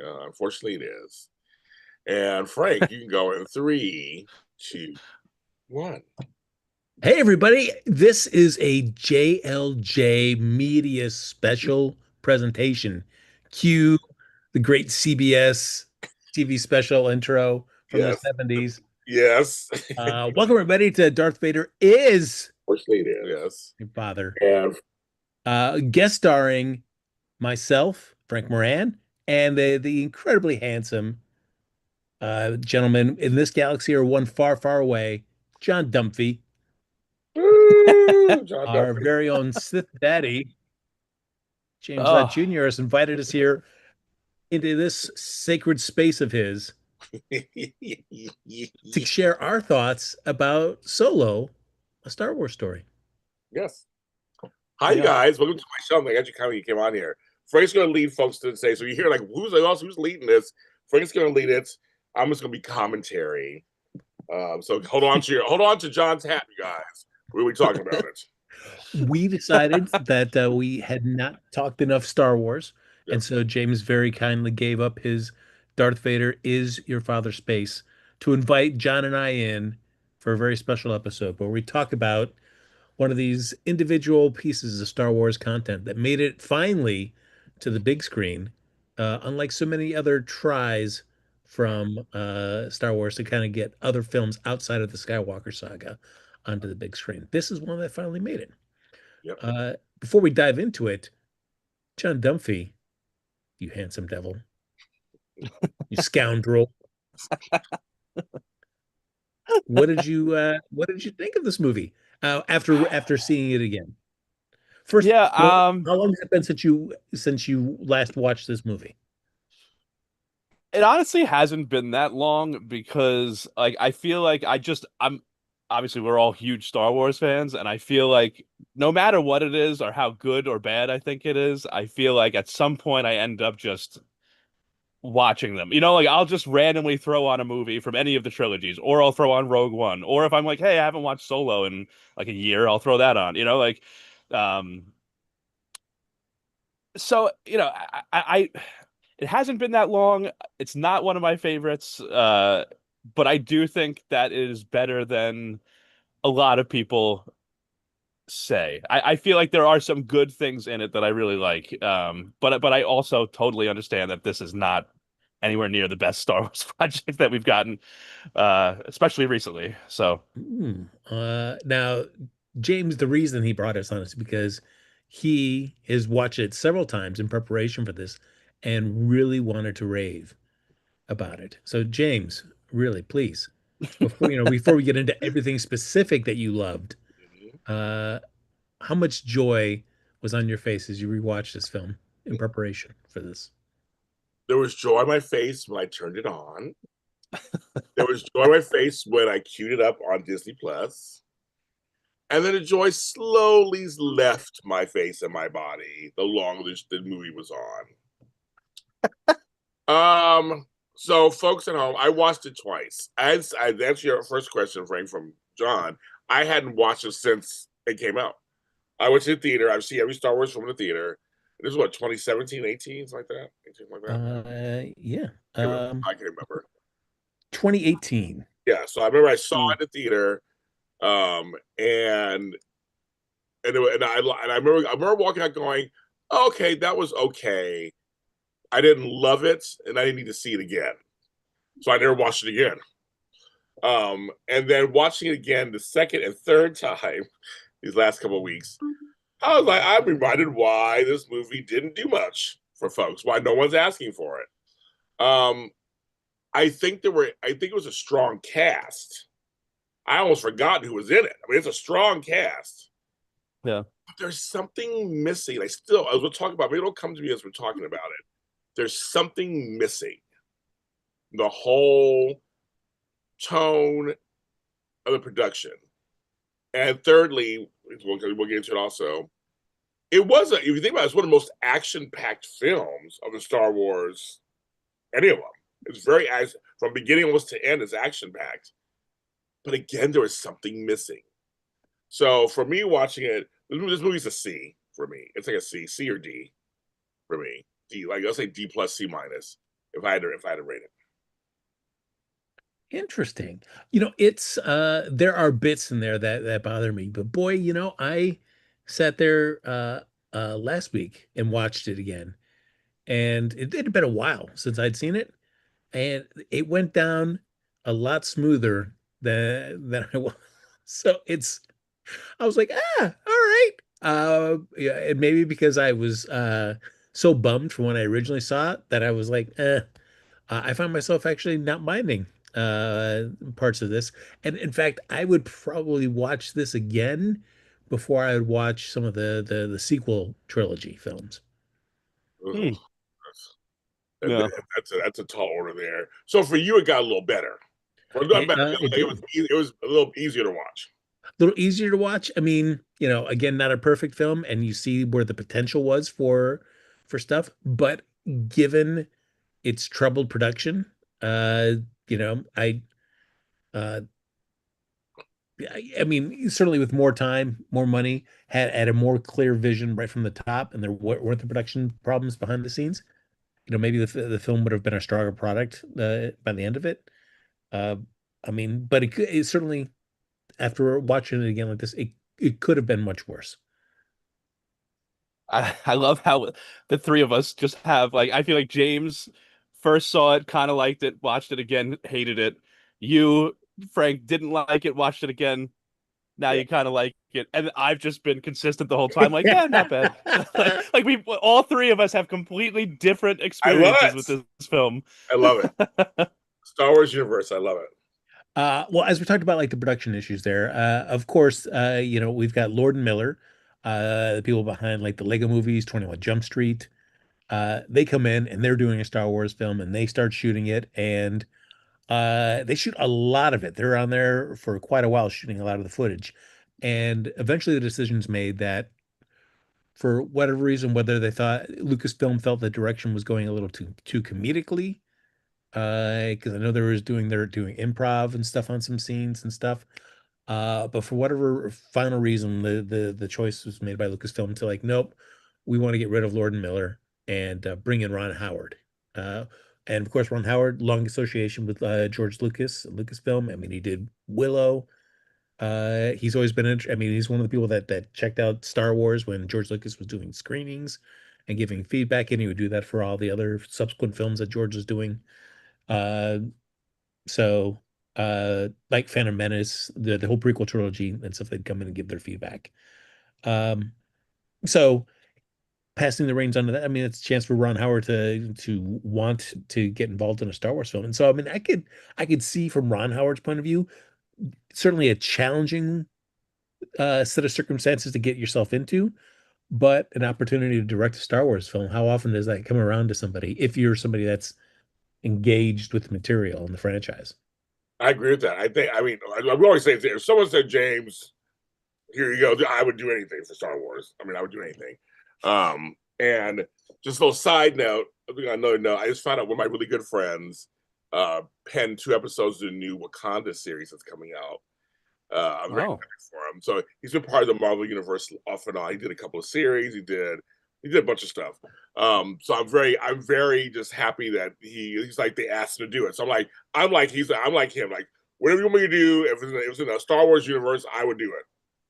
Unfortunately, it is. And Frank, you can go in three, two, one. Hey everybody, this is a JLJ Media special presentation. Cue the great CBS TV special intro from the Yes, 70s. yes. Welcome everybody to Darth Vader is Unfortunately, it is. Yes. your father. And Guest starring myself, Frank Moran, and the incredibly handsome gentleman in this galaxy or one far, far away, John Dunphy, woo, John our Dunphy. very own Sith Daddy. James Lott Oh, Jr. has invited us here into this sacred space of his to share our thoughts about Solo, a Star Wars story. Yes. Hi, yeah. guys. Welcome to my show. I'm glad you came on here. Frank's going to lead folks to say, so you hear like, who's leading this? Frank's going to lead it. I'm just going to be commentary. So hold on to John's hat, you guys. We'll be talking about it. We decided that we had not talked enough Star Wars, and Yes. so James very kindly gave up his Darth Vader is your father space to invite John and I in for a very special episode where we talk about one of these individual pieces of Star Wars content that made it finally to the big screen, unlike so many other tries from Star Wars to kind of get other films outside of the Skywalker saga onto the big screen. This is one that finally made it. Yep. Before we dive into it, John Dunphy, you handsome devil, you scoundrel, what did you think of this movie after seeing it again? First, Yeah, how long has it been since you last watched this movie? it honestly hasn't been that long because like I feel like I'm obviously we're all huge Star Wars fans and I feel like no matter what it is or how good or bad I think it is, I feel like at some point I end up just watching them. Like I'll just randomly throw on a movie from any of the trilogies or I'll throw on Rogue One or if I'm like, "Hey, I haven't watched Solo in like a year," I'll throw that on. Um so, it hasn't been that long. It's not one of my favorites, but I do think that is better than a lot of people say. I feel like there are some good things in it that I really like, but I also totally understand that this is not anywhere near the best Star Wars project that we've gotten, especially recently. So Now, James, the reason he brought us on is because he has watched it several times in preparation for this and really wanted to rave about it. So, James, really, please, before we get into everything specific that you loved, Mhm. uh, how much joy was on your face as you rewatched this film in preparation for this? There was joy on my face when I turned it on. There was joy on my face when I queued it up on Disney Plus. And then the joy slowly left my face and my body the longer the movie was on. So folks at home, I watched it twice. I answer your first question, Frank, from John. I hadn't watched it since it came out. I went to the theater. I've seen every Star Wars film in the theater. This is what, 2017, 18, something like that? 18, like that. Yeah, I can remember. 2018. Yeah, so I remember I saw mm, it in the theater, and I remember walking out going, okay, that was okay. I didn't love it, and I didn't need to see it again, so I never watched it again. And then watching it again the second and third time these last couple of weeks, I was like, I'm reminded why this movie didn't do much for folks, why no one's asking for it. I think it was a strong cast. I almost forgot who was in it. I mean, it's a strong cast. yeah. But there's something missing. Like still, as we'll talk about, maybe it'll come to me as we're talking about it. There's something missing. The whole tone of the production. And thirdly, we'll get into it also. If you think about it, it's one of the most action-packed films of the Star Wars, any of them. It's very from beginning almost to end, it's action-packed. But again, there was something missing. So for me watching it, this movie's a C for me. It's like a C or D for me. D, like I'll say D plus C minus. if I had to rate it. Interesting. It's there are bits in there that bother me, but boy, I sat there last week and watched it again, and it had been a while since I'd seen it, and it went down a lot smoother than I was. So I was like, all right. Yeah, and maybe because I was so bummed from when I originally saw it that I was like, I find myself actually not minding parts of this. And in fact, I would probably watch this again before I would watch some of the sequel trilogy films. Ugh, Hmm. Yeah. that's a tall order there. So for you, it got a little better. Or not better. It It was did. it was a little easier to watch. A little easier to watch. I mean, again, not a perfect film, and you see where the potential was for stuff, but given its troubled production, uh, you know, uh I mean, certainly with more time, more money, had a more clear vision right from the top, and there weren't the production problems behind the scenes. Maybe the film would have been a stronger product by the end of it. Uh, I mean, but it certainly, after watching it again like this, it could have been much worse. I love how the three of us just have like I feel like James first saw it, kind of liked it, watched it again, hated it. You, Frank, didn't like it, watched it again. Now Yeah. you kind of like it, and I've just been consistent the whole time. Like, yeah, not bad. Like we all three of us have completely different I love experiences with it. this film. I love it. Star Wars universe. I love it. Well, as we talked about, like the production issues there, of course, we've got Lord and Miller, the people behind like the Lego movies, 21 Jump Street. They come in and they're doing a Star Wars film and they start shooting it, and they shoot a lot of it. They're on there for quite a while shooting a lot of the footage. And eventually the decision's made that for whatever reason, whether they thought Lucasfilm felt the direction was going a little too comedically, because I know they're doing improv and stuff on some scenes and stuff. But for whatever final reason, the choice was made by Lucasfilm to like, nope, we want to get rid of Lord and Miller and bring in Ron Howard. Uh, and of course, Ron Howard, long association with George Lucas, Lucasfilm. I mean, he did Willow. He's always been, I mean, he's one of the people that checked out Star Wars when George Lucas was doing screenings and giving feedback, and he would do that for all the other subsequent films that George was doing. Uh, so, like Phantom Menace, the whole prequel trilogy and stuff, they'd come in and give their feedback. Um, so passing the reins on to that, I mean, it's a chance for Ron Howard to want to get involved in a Star Wars film. And so, I mean, I could see from Ron Howard's point of view, certainly a challenging set of circumstances to get yourself into, but an opportunity to direct a Star Wars film. How often does that come around to somebody if you're somebody that's engaged with material in the franchise? I agree with that. I mean, I would always say if someone said James, here you go, I would do anything for Star Wars. I mean, I would do anything. And just a little side note, another note, I just found out one of my really good friends penned 2 episodes of the new Wakanda series that's coming out. I'm very Oh, happy for him. So he's been part of the Marvel universe off and on. He did a couple of series. He did a bunch of stuff. So I'm very just happy that he's like they asked him to do it. So I'm like him. Like whatever you want me to do, if it was in a Star Wars universe, I would do it.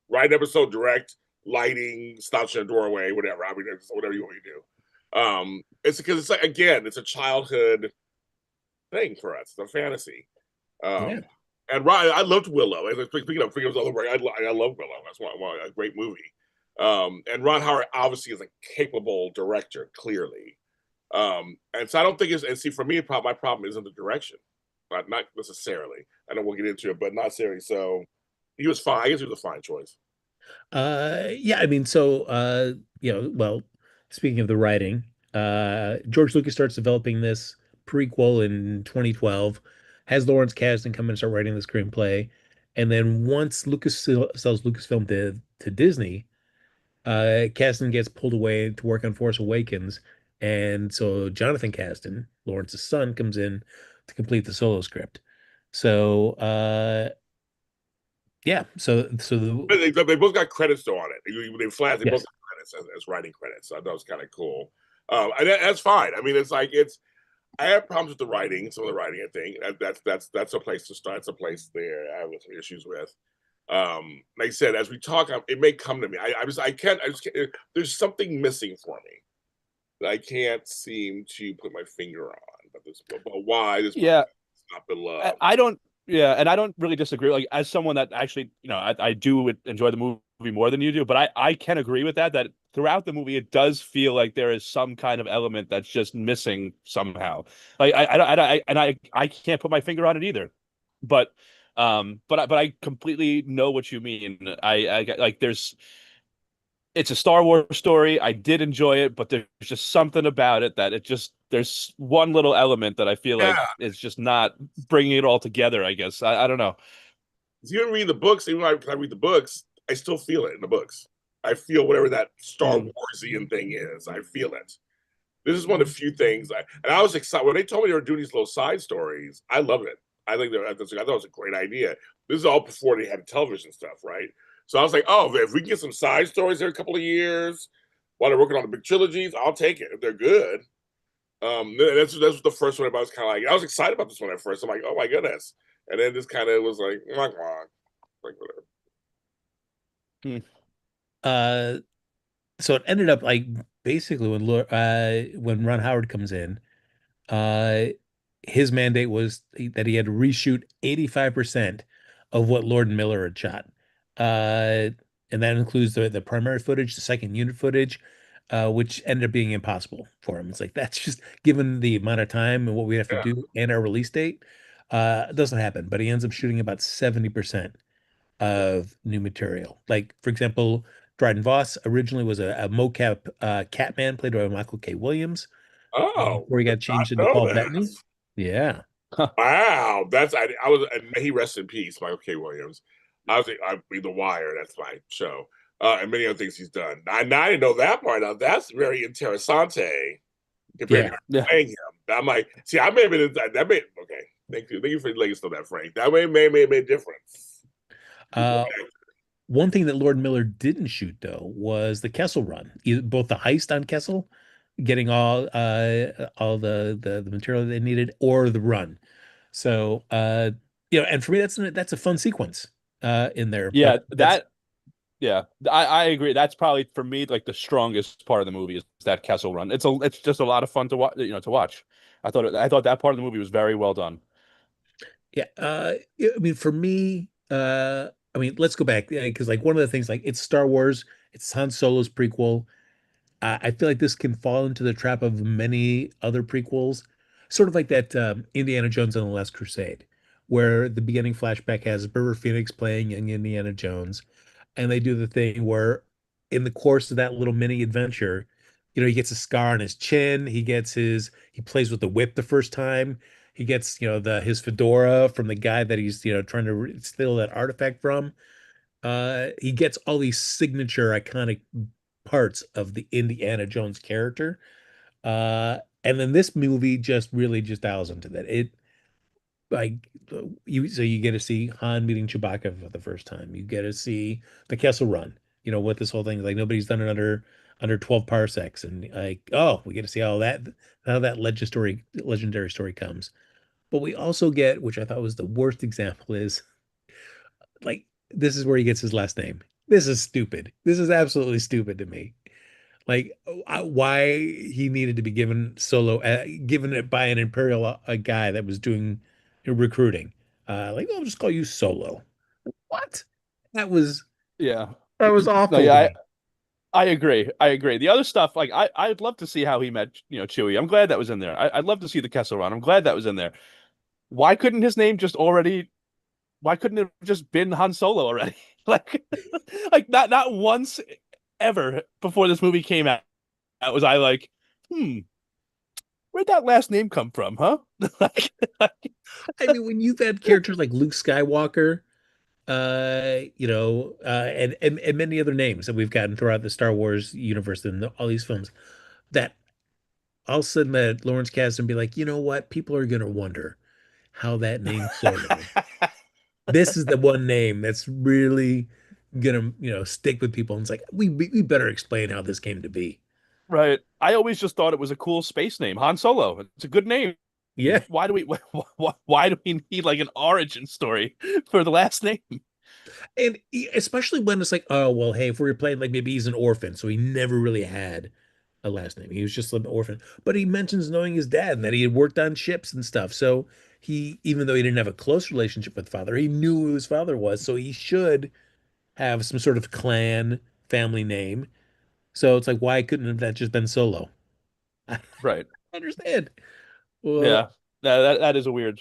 Write an episode, direct, lighting, stops in a doorway, whatever. I mean, whatever you want me to do. It's because it's like again, it's a childhood thing for us. It's a fantasy. Yeah. Um, and Ryan, I loved Willow. And speaking of other, I love Willow. That's why a great movie. And Ron Howard obviously is a capable director, clearly. And so I don't think it's and see for me, my problem isn't the direction, not necessarily. I know we'll get into it, but not necessarily. So he was fine. I guess he was a fine choice. Yeah, I mean, so well, speaking of the writing, George Lucas starts developing this prequel in 2012, has Lawrence Kasdan come in and start writing the screenplay, and then once Lucas sells Lucasfilm to Disney, Kasdan gets pulled away to work on Force Awakens, and so Jonathan Kasdan, Lawrence's son, comes in to complete the solo script. So yeah, so But they both got credits though on it. They flat. They both yes. got credits as writing credits. So I thought it was kind of cool. And that's fine. I mean, it's like it's. I have problems with the writing. Some of the writing, I think that's a place to start. It's a place there I have some issues with. Like I said, as we talk, it may come to me. I can't. I just can't. There's something missing for me that I can't seem to put my finger on. But why this movie Yeah, has not been I loved? I don't. Yeah, and I don't really disagree. Like as someone that actually, I do enjoy the movie more than you do, but I can agree with that. That throughout the movie, it does feel like there is some kind of element that's just missing somehow. Like I can't put my finger on it either. But I completely know what you mean. I like it's a Star Wars story. I did enjoy it, but there's just something about it that there's one little element that I feel like Yeah, is just not bringing it all together. I guess I don't know. if you read the books, even when I read the books, I still feel it in the books. I feel whatever that Star Mm. Warsian thing is. I feel it. This is one of the few things and I was excited when they told me they were doing these little side stories. I loved it. I thought it was a great idea. This is all before they had television stuff, right? So I was like, oh, if we can get some side stories every couple of years while they're working on the big trilogies, I'll take it if they're good. That's the first one. I was kind of like, I was excited about this one at first. I'm like, oh my goodness, and then this kind of was like, like whatever. Hmm. Uh, so it ended up like basically when Ron Howard comes in, uh, his mandate was that he had to reshoot 85% of what Lord and Miller had shot. Uh, and that includes the primary footage, the second unit footage, which ended up being impossible for him. It's like that's just given the amount of time and what we have to Yeah. do and our release date, it doesn't happen. But he ends up shooting about 70% of new material. Like, for example, Dryden Voss originally was a mocap Catman played by Michael K. Williams Oh, before he did got changed into not Paul know Bettany. this. Yeah. Wow, I was, and may he rest in peace, Michael K. Williams. I mean, The Wire. That's my show, and many other things he's done. Now I didn't know that part. Now that's very interessante compared Yeah. to Yeah, playing him. I'm like, see, I may have been that made okay. Thank you for letting us know that, Frank. That may made a difference. Uh, One thing that Lord Miller didn't shoot though was the Kessel Run, both the heist on Kessel, getting all the material that they needed, or the run. So and for me that's a fun sequence in there. But yeah, yeah, I agree. That's probably for me like the strongest part of the movie is that Kessel Run. It's just a lot of fun to watch. To watch. I thought that part of the movie was very well done. yeah, yeah, I mean for me, I mean let's go back because like one of the things like it's Star Wars, it's Han Solo's prequel. I feel like this can fall into the trap of many other prequels, sort of like that Indiana Jones and the Last Crusade, where the beginning flashback has River Phoenix playing young Indiana Jones, and they do the thing where, in the course of that little mini adventure, he gets a scar on his chin, he plays with the whip the first time, he gets the his fedora from the guy that he's trying to steal that artifact from. He gets all these signature iconic parts of the Indiana Jones character. And then this movie just really just dials into that. It like you get to see Han meeting Chewbacca for the first time. You get to see the Kessel Run, what this whole thing like nobody's done it under 12 parsecs. And like, oh, we get to see how that legendary story comes. But we also get, which I thought was the worst example, is like this is where he gets his last name. This is stupid. This is absolutely stupid to me. Like why he needed to be given it by an imperial a guy that was doing recruiting. Like, I'll just call you Solo. What? That was Yeah. that was No, awful yeah, to me. I agree. I agree. The other stuff, like I'd love to see how he met, Chewie. I'm glad that was in there. I'd love to see the Kessel Run. I'm glad that was in there. Why couldn't his name just already? Why couldn't it have just been Han Solo already? Like, like not once ever before this movie came out. Was I like, where'd that last name come from, huh? like, I mean, when you've had characters like Luke Skywalker, and many other names that we've gotten throughout the Star Wars universe and all these films, that I'll submit Lawrence Kasdan be like, you know what? People are gonna wonder how that name Solo. This is the one name that's really gonna, stick with people. And it's like we better explain how this came to be. Right. I always just thought it was a cool space name, Han Solo. It's a good name. Yeah. Why do we need like an origin story for the last name? And especially when it's like, oh, well, hey, if we were playing like maybe he's an orphan, so he never really had a last name. He was just an orphan. But he mentions knowing his dad and that he had worked on ships and stuff. So he, even though he didn't have a close relationship with father, he knew who his father was. So he should have some sort of clan family name. So it's like, why couldn't have that just been Solo? I Right. understand. Well, Yeah. That is a weird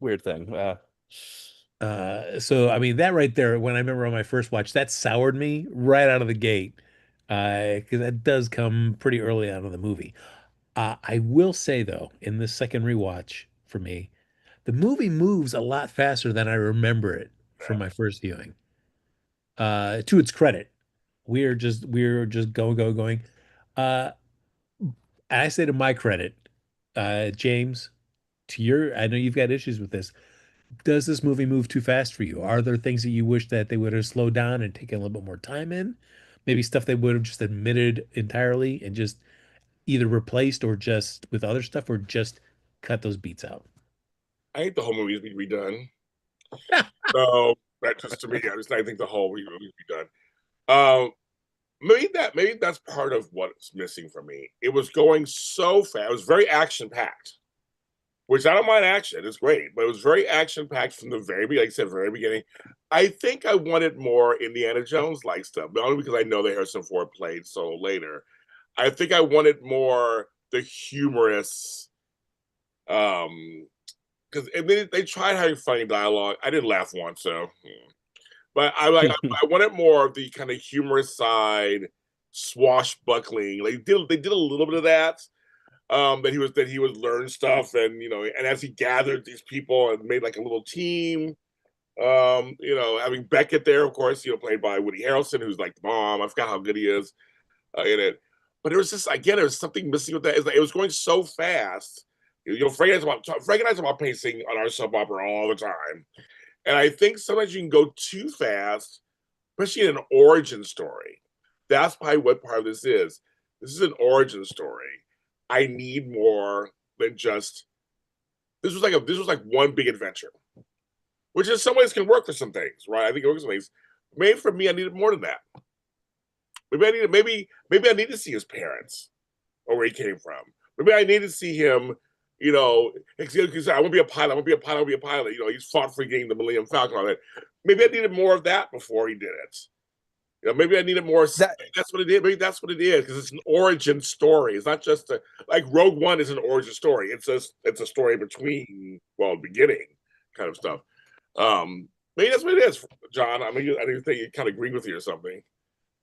thing. so I mean that right there, when I remember on my first watch, that soured me right out of the gate. Because that does come pretty early on in the movie. I will say though, in this second rewatch for me, the movie moves a lot faster than I remember it from my first viewing. To its credit, we're just going. Uh, I say to my credit, James, to your, I know you've got issues with this. Does this movie move too fast for you? Are there things that you wish that they would have slowed down and taken a little bit more time in? Maybe stuff they would have just admitted entirely and just either replaced or just with other stuff or just cut those beats out. I think the whole movie needs to be redone. So that just to me, I think the whole movie needs to be done. Um, maybe that's part of what's missing for me. It was going so fast. It was very action packed, which I don't mind action. It's great, but it was very action packed from the very beginning. Like I said, very beginning. I think I wanted more Indiana Jones like stuff, not only because I know the Harrison Ford played so later. I think I wanted more the humorous, because they tried having funny dialogue. I didn't laugh once, so. But I wanted more of the kind of humorous side, swashbuckling. Like they did a little bit of that. That he would learn stuff, and and as he gathered these people and made like a little team. Having Beckett there, of course, played by Woody Harrelson, who's like the mom. I forgot how good he is in it. But it was just again, there was something missing with that. It's like it was going so fast. Frank and I talk about pacing on our soap opera all the time. And I think sometimes you can go too fast, especially in an origin story. That's probably what part of this is. This is an origin story. I need more than just this was like one big adventure, which in some ways can work for some things, right? I think it works for some things. Maybe for me, I needed more than that. Maybe I need to see his parents or where he came from. Maybe I need to see him. Because I want to be a pilot. I want to be a pilot. I want to be a pilot. He's fought for getting the Millennium Falcon. All that. Maybe I needed more of that before he did it. Maybe I needed more. That That's what it is. Maybe that's what it is because it's an origin story. It's not just like Rogue One is an origin story. It's a story between beginning kind of stuff. Maybe that's what it is, John. I mean, I didn't think you kind of agreed with you or something.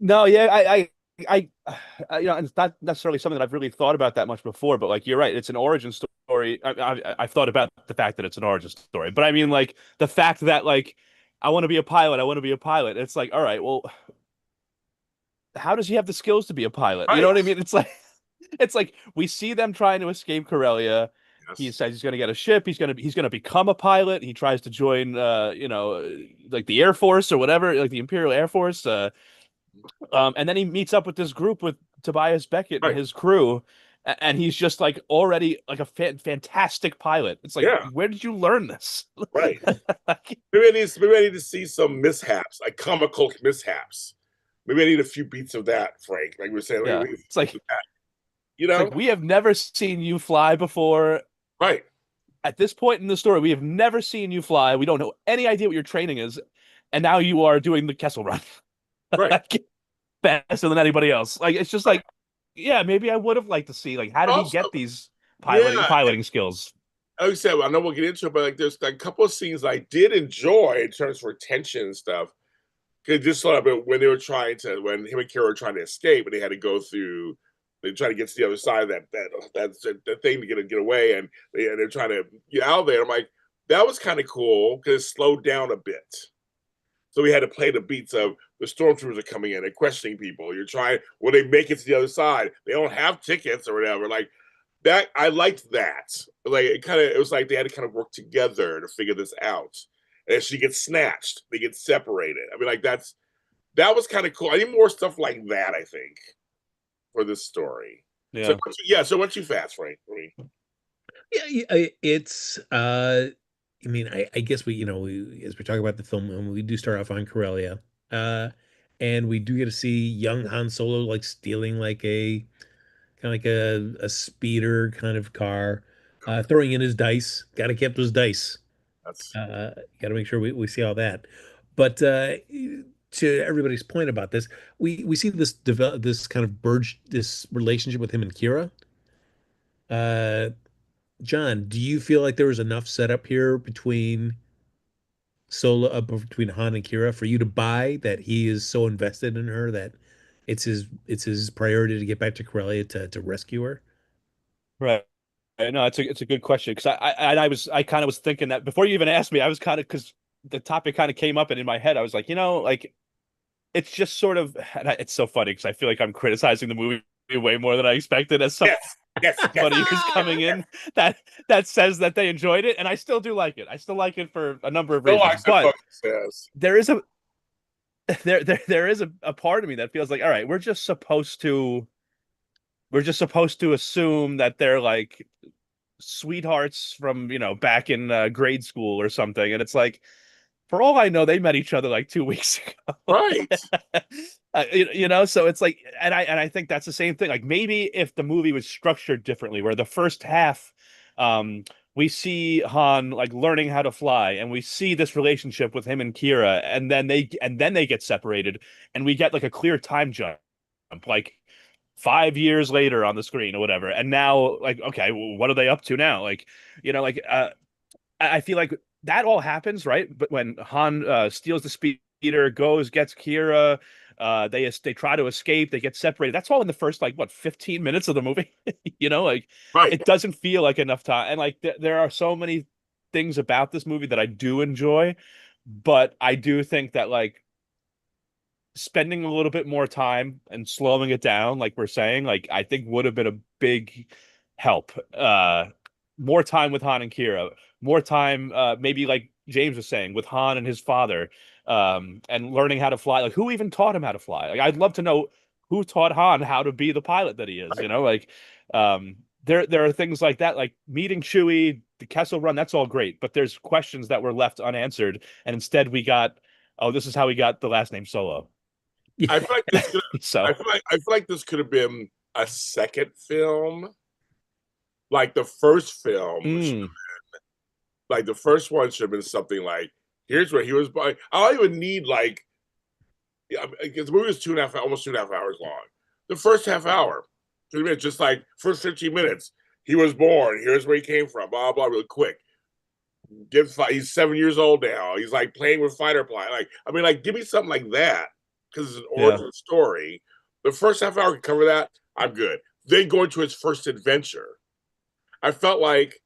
No, yeah, it's not necessarily something that I've really thought about that much before, but like you're right, it's an origin story. I've thought about the fact that it's an origin story, but I mean, like the fact that like I want to be a pilot, I want to be a pilot. It's like, all right, well, how does he have the skills to be a pilot? You know Right. what I mean? It's like we see them trying to escape Corellia. He Yes. says he's going to get a ship. He's going to become a pilot. He tries to join, like the Air Force or whatever, like the Imperial Air Force. And then he meets up with this group with Tobias Beckett and Right. his crew, and he's just like already like a fantastic pilot. It's like, Yeah. where did you learn this? Right. Like, Maybe I need to see some mishaps, like comical mishaps. Maybe I need a few beats of that, Frank. Like we were saying, yeah, it's like you it's know, like we have never seen you fly before. right, At this point in the story, we have never seen you fly. We don't know any idea what your training is, and now you are doing the Kessel Run right. like, faster than anybody else. Like it's just like, yeah, maybe I would have liked to see like how did he Also, get these yeah, piloting skills? like I said, I know we'll get into it, but like there's like, a couple of scenes I did enjoy in terms of retention and stuff. Because just sort of when when him and Kira were trying to escape, and they had to go through, they try to get to the other side of that thing to get away, and they're trying to get out of there. I'm like, that was kind of cool because it slowed down a bit. So we had to play the beats of the stormtroopers are coming in and questioning people. You're trying, will they make it to the other side? They don't have tickets or whatever. Like that, I liked that. Like it was like they had to kind of work together to figure this out. And she gets snatched, they get separated. I mean, like that was kind of cool. I need more stuff like that, I think. for this story. So Yeah. yeah, so once you fast, Frank, I mean, It's I mean, I guess as we talk about the film, we do start off on Corellia, uh, and we do get to see young Han Solo like stealing like a kind of like a speeder kind of car, throwing in his dice. Got to keep those dice. that's Got to make sure we see all that. But to everybody's point about this, we see this develop this kind of burge this relationship with him and Kira. Uh, John, do you feel like there was enough setup here between Han and Kira for you to buy that he is so invested in her that it's his priority to get back to Corellia to rescue her? Right. No, it's a good question because I kind of was thinking that before you even asked me, I was kind of because the topic kind of came up and in my head I was like, like it's just sort of it's so funny because I feel like I'm criticizing the movie way more than I expected as yes, yes, yes. somebody who's coming in that says that they enjoyed it, and I still do like it. I still like it for a number of No, reasons, I said but fucking says. there is a there is a part of me that feels like, all right, we're just supposed to assume that they're like sweethearts from back in grade school or something, and it's like for all I know they met each other like 2 weeks ago. Right. So it's like, and I think that's the same thing. Like maybe if the movie was structured differently, where the first half, we see Han like learning how to fly, and we see this relationship with him and Kira, and then they get separated, and we get like a clear time jump, like 5 years later on the screen or whatever. And now, like, okay, well, what are they up to now? Like, like I feel like that all happens, right? But when Han steals the speeder, gets Kira, they try to escape, they get separated. That's all in the first like what 15 minutes of the movie. Like Right. it doesn't feel like enough time. And like there are so many things about this movie that I do enjoy, but I do think that like spending a little bit more time and slowing it down, like we're saying, like I think would have been a big help. More time with Han and Kira, more time, maybe like James was saying, with Han and his father, and learning how to fly. Like who even taught him how to fly? Like I'd love to know who taught Han how to be the pilot that he is. Right. Like there are things like that, like meeting Chewie, the Kessel Run. That's all great, but there's questions that were left unanswered, and instead we got, oh, this is how we got the last name Solo. I feel like this could. So I feel like this could have been a second film. Like the first film, like the first one should have been something like, here's where he was by. I don't even need like, yeah, because the movie was almost 2.5 hours long. The first half hour should have been just like first 15 minutes. He was born. Here's where he came from. Blah blah. Real quick. He's 7 years old now. He's like playing with fighter pilot. Like I mean, like give me something like that because it's an yeah, origin story. The first half hour can cover that. I'm good. Then going to his first adventure. I felt like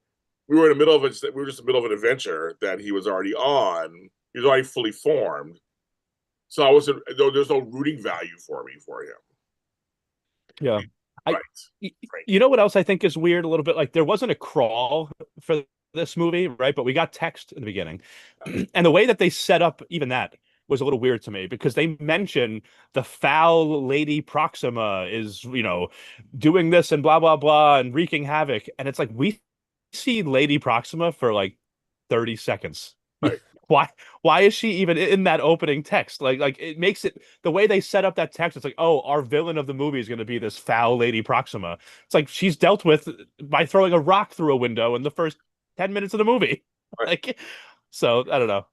we were in the middle of it. We were just in the middle of an adventure that he was already on. He was already fully formed. So I wasn't. There's no rooting value for me for him. yeah. I Right. Right. You know what else I think is weird a little bit? Like there wasn't a crawl for this movie, right? But we got text in the beginning. And the way that they set up even that was a little weird to me because they mention the foul Lady Proxima is, doing this and blah blah blah and wreaking havoc. And it's like we see Lady Proxima for like 30 seconds. Right. Why is she even in that opening text? Like it makes it the way they set up that text, it's like, oh, our villain of the movie is going to be this foul Lady Proxima. It's like she's dealt with by throwing a rock through a window in the first 10 minutes of the movie. Right. Like, so I don't know.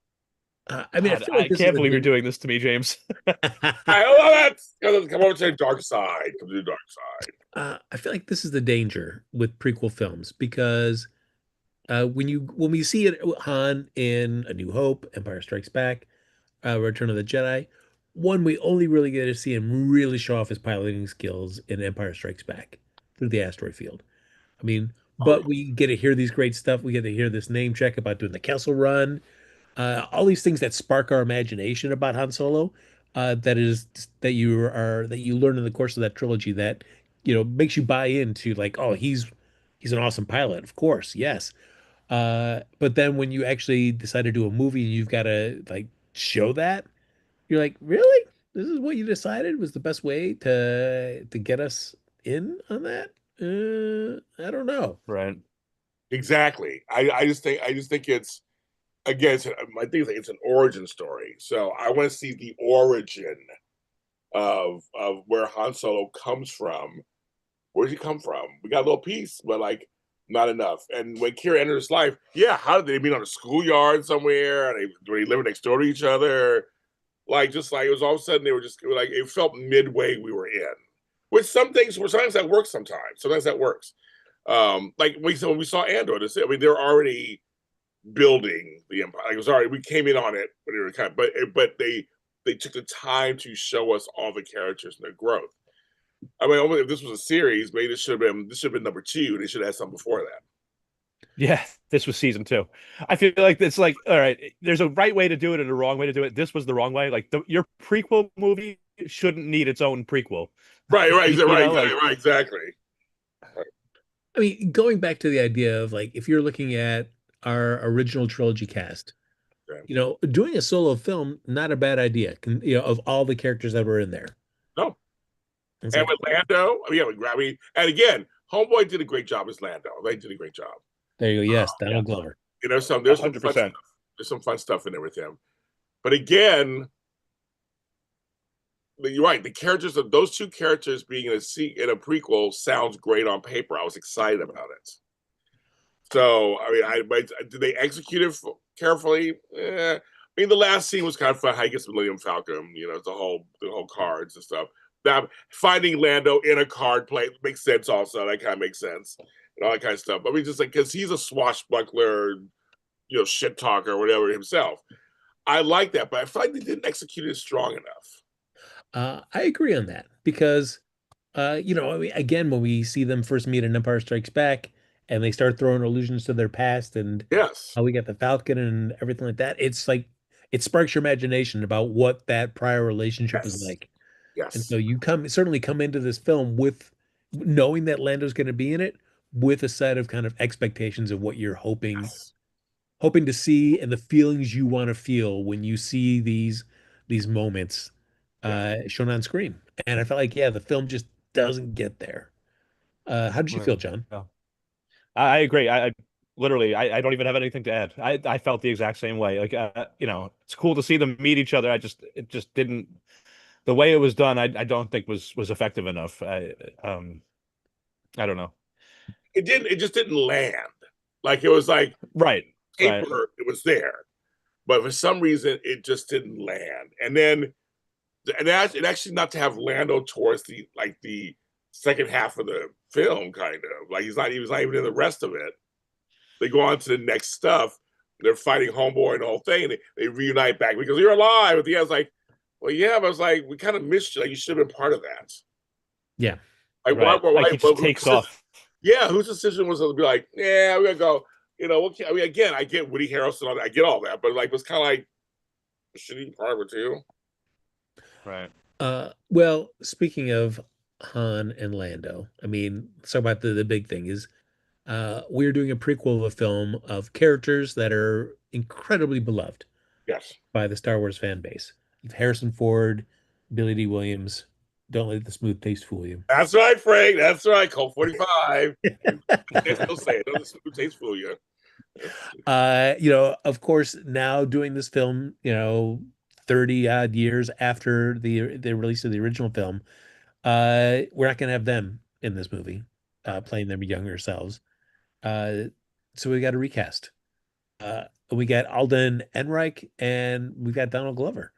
I mean, I God, feel like I this is can't the believe you're thing. doing this to me, James. I love it. Come over to the dark side. Come to the dark side. I feel like this is the danger with prequel films because when we see it Han in A New Hope, Empire Strikes Back, Return of the Jedi, one we only really get to see him really show off his piloting skills in Empire Strikes Back through the asteroid field. I mean, Oh, but we get to hear these great stuff. We get to hear this name check about doing the Kessel Run, all these things that spark our imagination about Han Solo. That you learn in the course of that trilogy that makes you buy into like, oh, he's an awesome pilot, of course, yes. But then when you actually decide to do a movie and you've got to like show that, you're like, really? This is what you decided was the best way to get us in on that? I don't know. Right. Exactly. I just think it's again. I think it's an origin story. So I want to see the origin of where Han Solo comes from. Where'd he come from? We got a little piece, but like not enough. And when Kira entered his life, yeah, how did they meet on a schoolyard somewhere? And were they living next door to each other? Like just like it was all of a sudden they were just like it felt midway we were in. Which some things sometimes that works sometimes that works. Like when we saw Andor, I mean they're already building the empire. Like it was already we came in on it, but they were kind of, but they took the time to show us all the characters and their growth. I mean, if this was a series, maybe this should have been number 2. They should have had something before that. Yeah, this was season 2. I feel like it's like, all right, there's a right way to do it and a wrong way to do it. This was the wrong way. Like your prequel movie shouldn't need its own prequel. Right, Like, exactly. I mean, going back to the idea of like if you're looking at our original trilogy cast, doing a solo film, not a bad idea. Of all the characters that were in there. No. And with Lando, and again, Homeboy did a great job as Lando. They did a great job. There you go. Yes, Donald Glover. There's some 100%. There's some fun stuff in there with him. But again, you're right. The characters of those 2 characters being in a prequel sounds great on paper. I was excited about it. So I mean, did they execute it carefully? I mean, the last scene was kind of fun. How he gets Millennium Falcon. The whole cards and stuff. Now, finding Lando in a card play makes sense. Also, that kind of makes sense, and all that kind of stuff. I mean, just like because he's a swashbuckler, shit talker or whatever himself. I like that, but I feel like they didn't execute it strong enough. I agree on that because, I mean, again, when we see them first meet in Empire Strikes Back and they start throwing allusions to their past and yes, how we got the Falcon and everything like that, it's like it sparks your imagination about what that prior relationship was like. Yes. And so you certainly come into this film with knowing that Lando's going to be in it with a set of kind of expectations of what you're hoping to see and the feelings you want to feel when you see these moments shown on screen. And I felt like, the film just doesn't get there. How did you feel, John? Yeah. I agree. I literally, I don't even have anything to add. I felt the exact same way. Like, it's cool to see them meet each other. It just didn't. The way it was done, I don't think was effective enough. I don't know. It just didn't land. Like it was like right. Paper, it was there, but for some reason it just didn't land. And actually not to have Lando towards the second half of the film, kind of like he was not even in the rest of it. They go on to the next stuff. They're fighting Homeboy and the whole thing. They reunite back because you're alive. At the end, it's like, well, yeah, but I was like, we kind of missed you. Like you should have been part of that. Yeah. Like right. why he just takes off. Yeah, whose decision was to be like, yeah, we're gonna go. I mean, again, I get Woody Harrelson, I get all that, but like, it was kind of like, should he be part of it too? Right. Well, speaking of Han and Lando, I mean, let's talk about the big thing is we're doing a prequel of a film of characters that are incredibly beloved. Yes. By the Star Wars fan base. You've Harrison Ford, Billy D. Williams. Don't let the smooth taste fool you. That's right, Frank. That's right. Colt 45. They still say it. Don't let the smooth taste fool you. Of course, now doing this film, 30 odd years after the release of the original film, we're not going to have them in this movie, playing their younger selves. So we got a recast. We got Alden Ehrenreich and we got Donald Glover.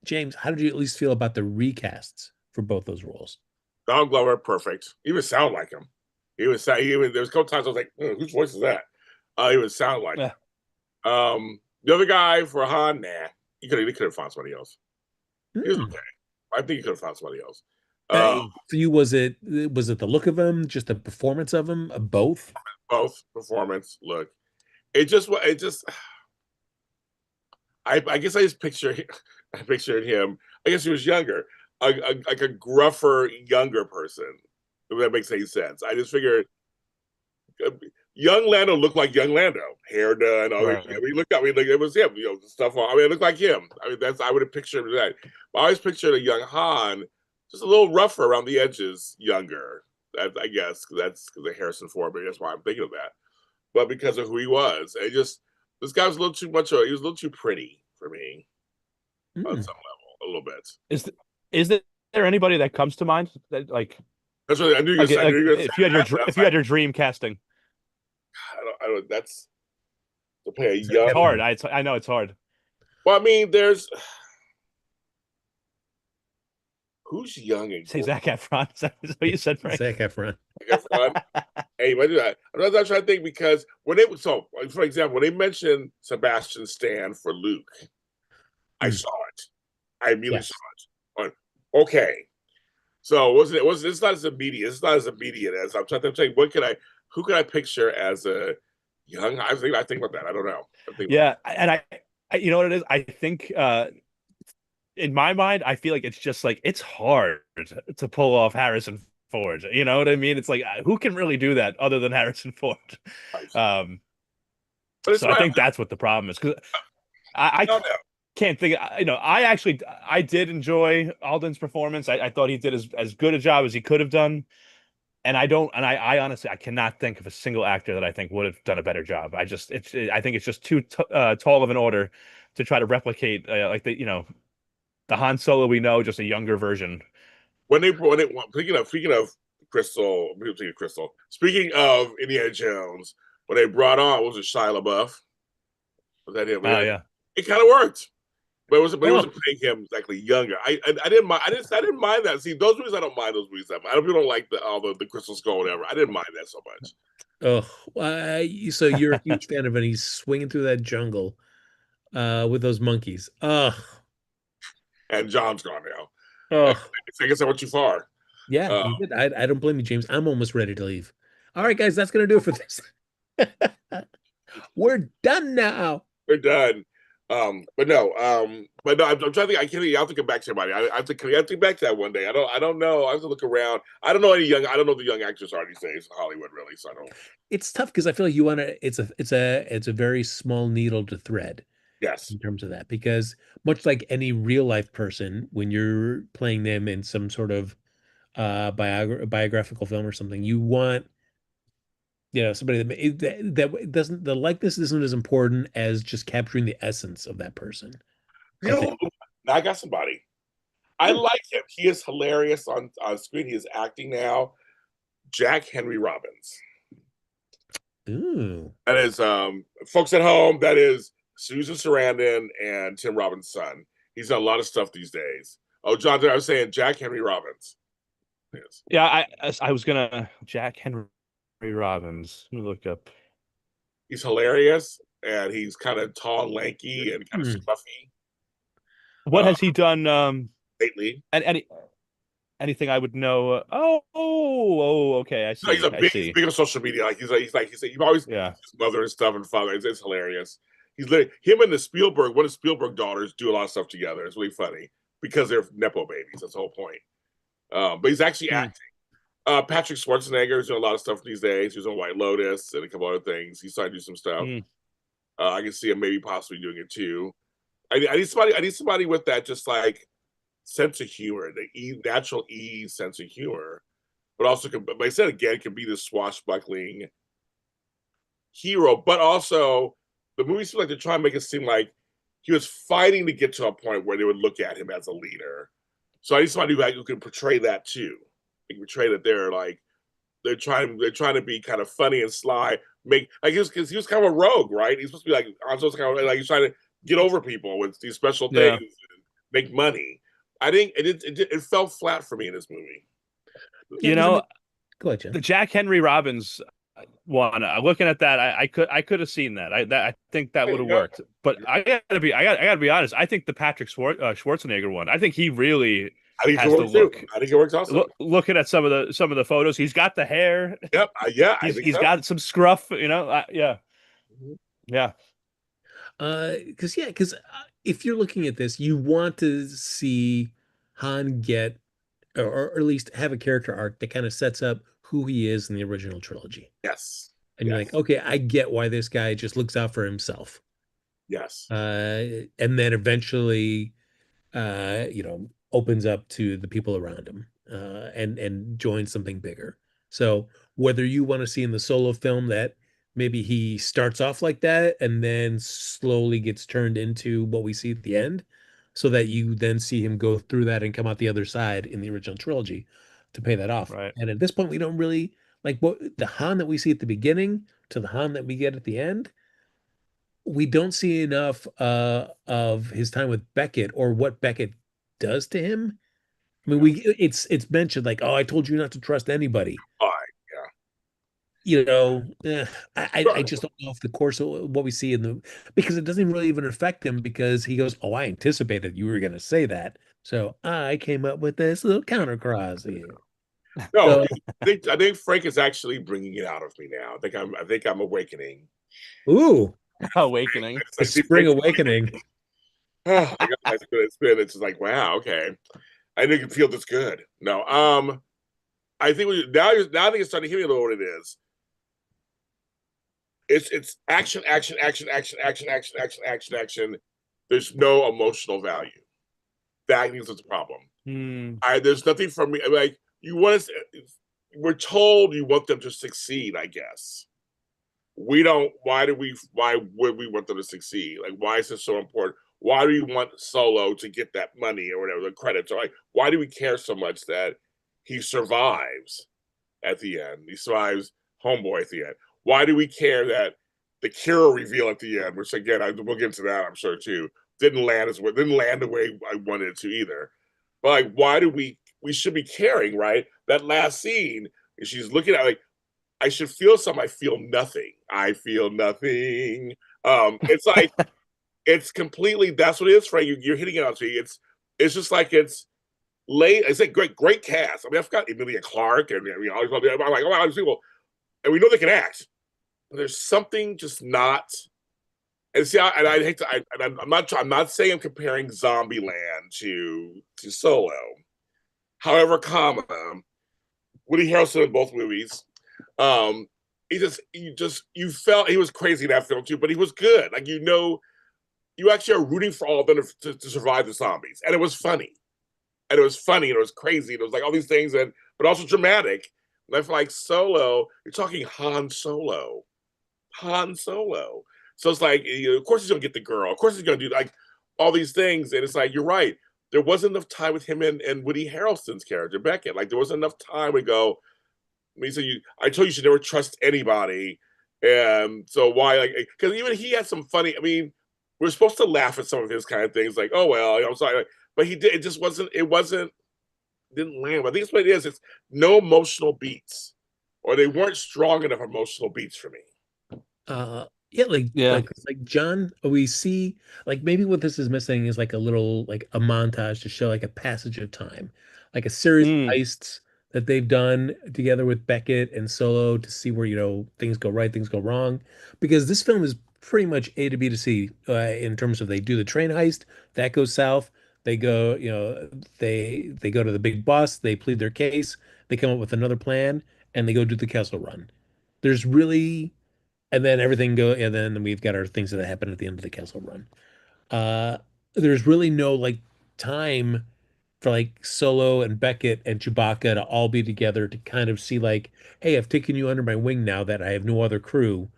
James, how did you at least feel about the recasts for both those roles? Donald Glover, perfect. He would sound like him. There was a couple times I was like, whose voice is that? He would sound like him. The other guy for Han, nah. He could have found somebody else. He was okay. I think he could have found somebody else. For you, was it the look of him, just the performance of him, both? Both performance, look. I guess I just pictured him. I guess he was younger, like a gruffer, younger person. If that makes any sense. I just figured young Lando looked like young Lando, hair done. Right. I mean, it was him. Stuff on. I mean, it looked like him. I mean, I would have pictured that. But I always pictured a young Han just a little rougher around the edges, younger. I guess that's because of Harrison Ford, but that's why I'm thinking of that. But because of who he was, and just this guy was a little too much. He was a little too pretty for me on some level, a little bit. Is there anybody that comes to mind that That's what I knew. like, I knew you were if you had your dream casting? I don't. That's to play a young. It's hard. I know it's hard. Well, I mean, there's who's young and Say Zac Efron. Is that what you said, Frank? Zac Efron. Hey, why do that? I'm not trying to think because when it was so, for example, when they mentioned Sebastian Stan for Luke, I saw it. I immediately saw it. Went, okay, so it's not as immediate. It's not as immediate as I'm trying to think. Who could I picture as a young? I think about that. I don't know. Yeah, and I, you know what it is? I think in my mind, I feel like it's just like it's hard to pull off Harrison Ford. You know what I mean? It's like who can really do that other than Harrison Ford? So I think that's what the problem is because I can't think. I did enjoy Alden's performance. I thought he did as good a job as he could have done. And I honestly, I cannot think of a single actor that I think would have done a better job. I think it's just too tall of an order to try to replicate the Han Solo we know, just a younger version. Speaking of Crystal, speaking of Indiana Jones, when they brought on, was it Shia LaBeouf? Was that him? Oh yeah, it kind of worked. But it wasn't playing him exactly younger. I didn't mind. I didn't mind that. See, those movies I don't mind those movies that much. I don't like the Crystal Skull, whatever. I didn't mind that so much. Oh, so you're a huge fan of it. He's swinging through that jungle with those monkeys. Oh, and John's gone now. Oh, I guess I went too far. Yeah, he did. I don't blame you, James. I'm almost ready to leave. All right, guys, that's gonna do it for this. We're done now. We're done. But no, I'm trying to think. I have to get back to somebody. I have to get back to that one day. I don't know. I have to look around. I don't know the young actors are these days in Hollywood, really. So I don't. It's tough because I feel like you want to. It's a very small needle to thread. Yes. In terms of that, because much like any real life person, when you're playing them in some sort of biographical film or something, you want somebody that doesn't, the likeness isn't as important as just capturing the essence of that person. Now I got somebody. I like him. He is hilarious on screen. He is acting now. Jack Henry Robbins. Ooh. That is folks at home, that is Susan Sarandon and Tim Robbins' son. He's done a lot of stuff these days. Oh, John, I was saying Jack Henry Robbins. Yes. Yeah, I was gonna Jack Henry Robbins. Let me look up. He's hilarious, and he's kind of tall and lanky and kind of scruffy. What has he done lately? And anything I would know? Okay, I see. No, he's big on social media. Like he's always his mother and stuff and father. It's hilarious. He's him and one of Spielberg daughters do a lot of stuff together. It's really funny because they're nepo babies. That's the whole point. But he's actually acting. Patrick Schwarzenegger is doing a lot of stuff these days. He's on White Lotus and a couple other things. He's starting to do some stuff. I can see him maybe possibly doing it too. I need somebody with that just like sense of humor, the natural ease sense of humor, but also, like I said again, can be this swashbuckling hero, but also the movie seems like they're trying to make it seem like he was fighting to get to a point where they would look at him as a leader. So I need somebody who can portray that too. They can portray that they're trying to be kind of funny and sly. Because he was kind of a rogue, right? He's supposed to be like he's trying to get over people with these special things and make money. I think it fell flat for me in this movie. Go ahead, Jim. The Jack Henry Robbins one. Looking at that, I could have seen that. I think that would have worked. But I gotta be honest. I think the Patrick Schwarzenegger one. I think he really has the look. I think it works also. Looking at some of the photos, he's got the hair. Yep. He's got some scruff. Yeah. Because if you're looking at this, you want to see Han get, or at least have a character arc that kind of sets up who he is in the original trilogy. Yes. And you're like, okay, I get why this guy just looks out for himself. Yes. And then eventually, opens up to the people around him, and joins something bigger. So whether you want to see in the Solo film that maybe he starts off like that and then slowly gets turned into what we see at the end, so that you then see him go through that and come out the other side in the original trilogy to pay that off. Right. And at this point, we don't really like what the Han that we see at the beginning to the Han that we get at the end. We don't see enough of his time with Beckett or what Beckett does to him. I mean, it's mentioned like, oh, I told you not to trust anybody. Fine. You know, I Right. just don't know if the course of what we see in the, because it doesn't really even affect him because he goes, oh, I anticipated you were going to say that, so I came up with this little counter cross here. No, So, I think Frank is actually bringing it out of me now. I think I'm awakening. ooh, Awakening. I the see spring Frank. awakening. Oh my God, it's just like wow, okay. I didn't feel this good. No, I think now I think it's starting to hit me a little what it is. It's action, action, action, action, action, action, action, action, action. There's no emotional value. That is the problem. Hmm. There's nothing for me. Like you want us, we're told you want them to succeed. I guess we don't. Why do we? Why would we want them to succeed? Like why is this so important? Why do we want Solo to get that money or whatever the credits are? Like why do we care so much that he survives at the end? He survives Homeboy at the end. Why do we care that the Kira reveal at the end, which again we'll get into that I'm sure too, didn't land the way I wanted it to either. But like, why do we should be caring, right? That last scene, she's looking at like I should feel something. I feel nothing. I feel nothing. It's like it's completely that's what it is, Frank. You're hitting it on me. It's just like it's late. I said great cast. I mean, I've got Emilia Clarke and I'm like, oh wow, these people, and we know they can act, but there's something just not. And see, I hate to. I'm not saying I'm comparing Zombieland to Solo. However, comma Woody Harrelson in both movies. Um, you felt he was crazy in that film too, but he was good. Like you actually are rooting for all of them to survive the zombies, and it was funny, and it was funny, and it was crazy, and it was like all these things, and but also dramatic. And I feel like Solo, you're talking Han Solo. So it's like, of course he's gonna get the girl. Of course he's gonna do like all these things, and it's like you're right. There wasn't enough time with him and Woody Harrelson's character Beckett. Like there wasn't enough time to go. I mean, so I told you should never trust anybody, and so why? Like, because even he had some funny. I mean, we're supposed to laugh at some of his kind of things, like, oh well, I'm sorry, but he did. It just wasn't. It wasn't. Didn't land. But I think that's what it is. It's no emotional beats, or they weren't strong enough emotional beats for me. Yeah, like Yeah. like John, we see like maybe what this is missing is like a little like a montage to show like a passage of time, like a series of Mm. heists that they've done together with Beckett and Solo to see where things go right, things go wrong, because this film is pretty much A to B to C in terms of they do the train heist that goes south, they go they go to the big boss, they plead their case, they come up with another plan, and they go do the castle run. There's really and then everything go and then we've got our things that happen at the end of the castle run. uh there's really no like time for like Solo and Beckett and Chewbacca to all be together to kind of see like, hey, I've taken you under my wing now that I have no other crew,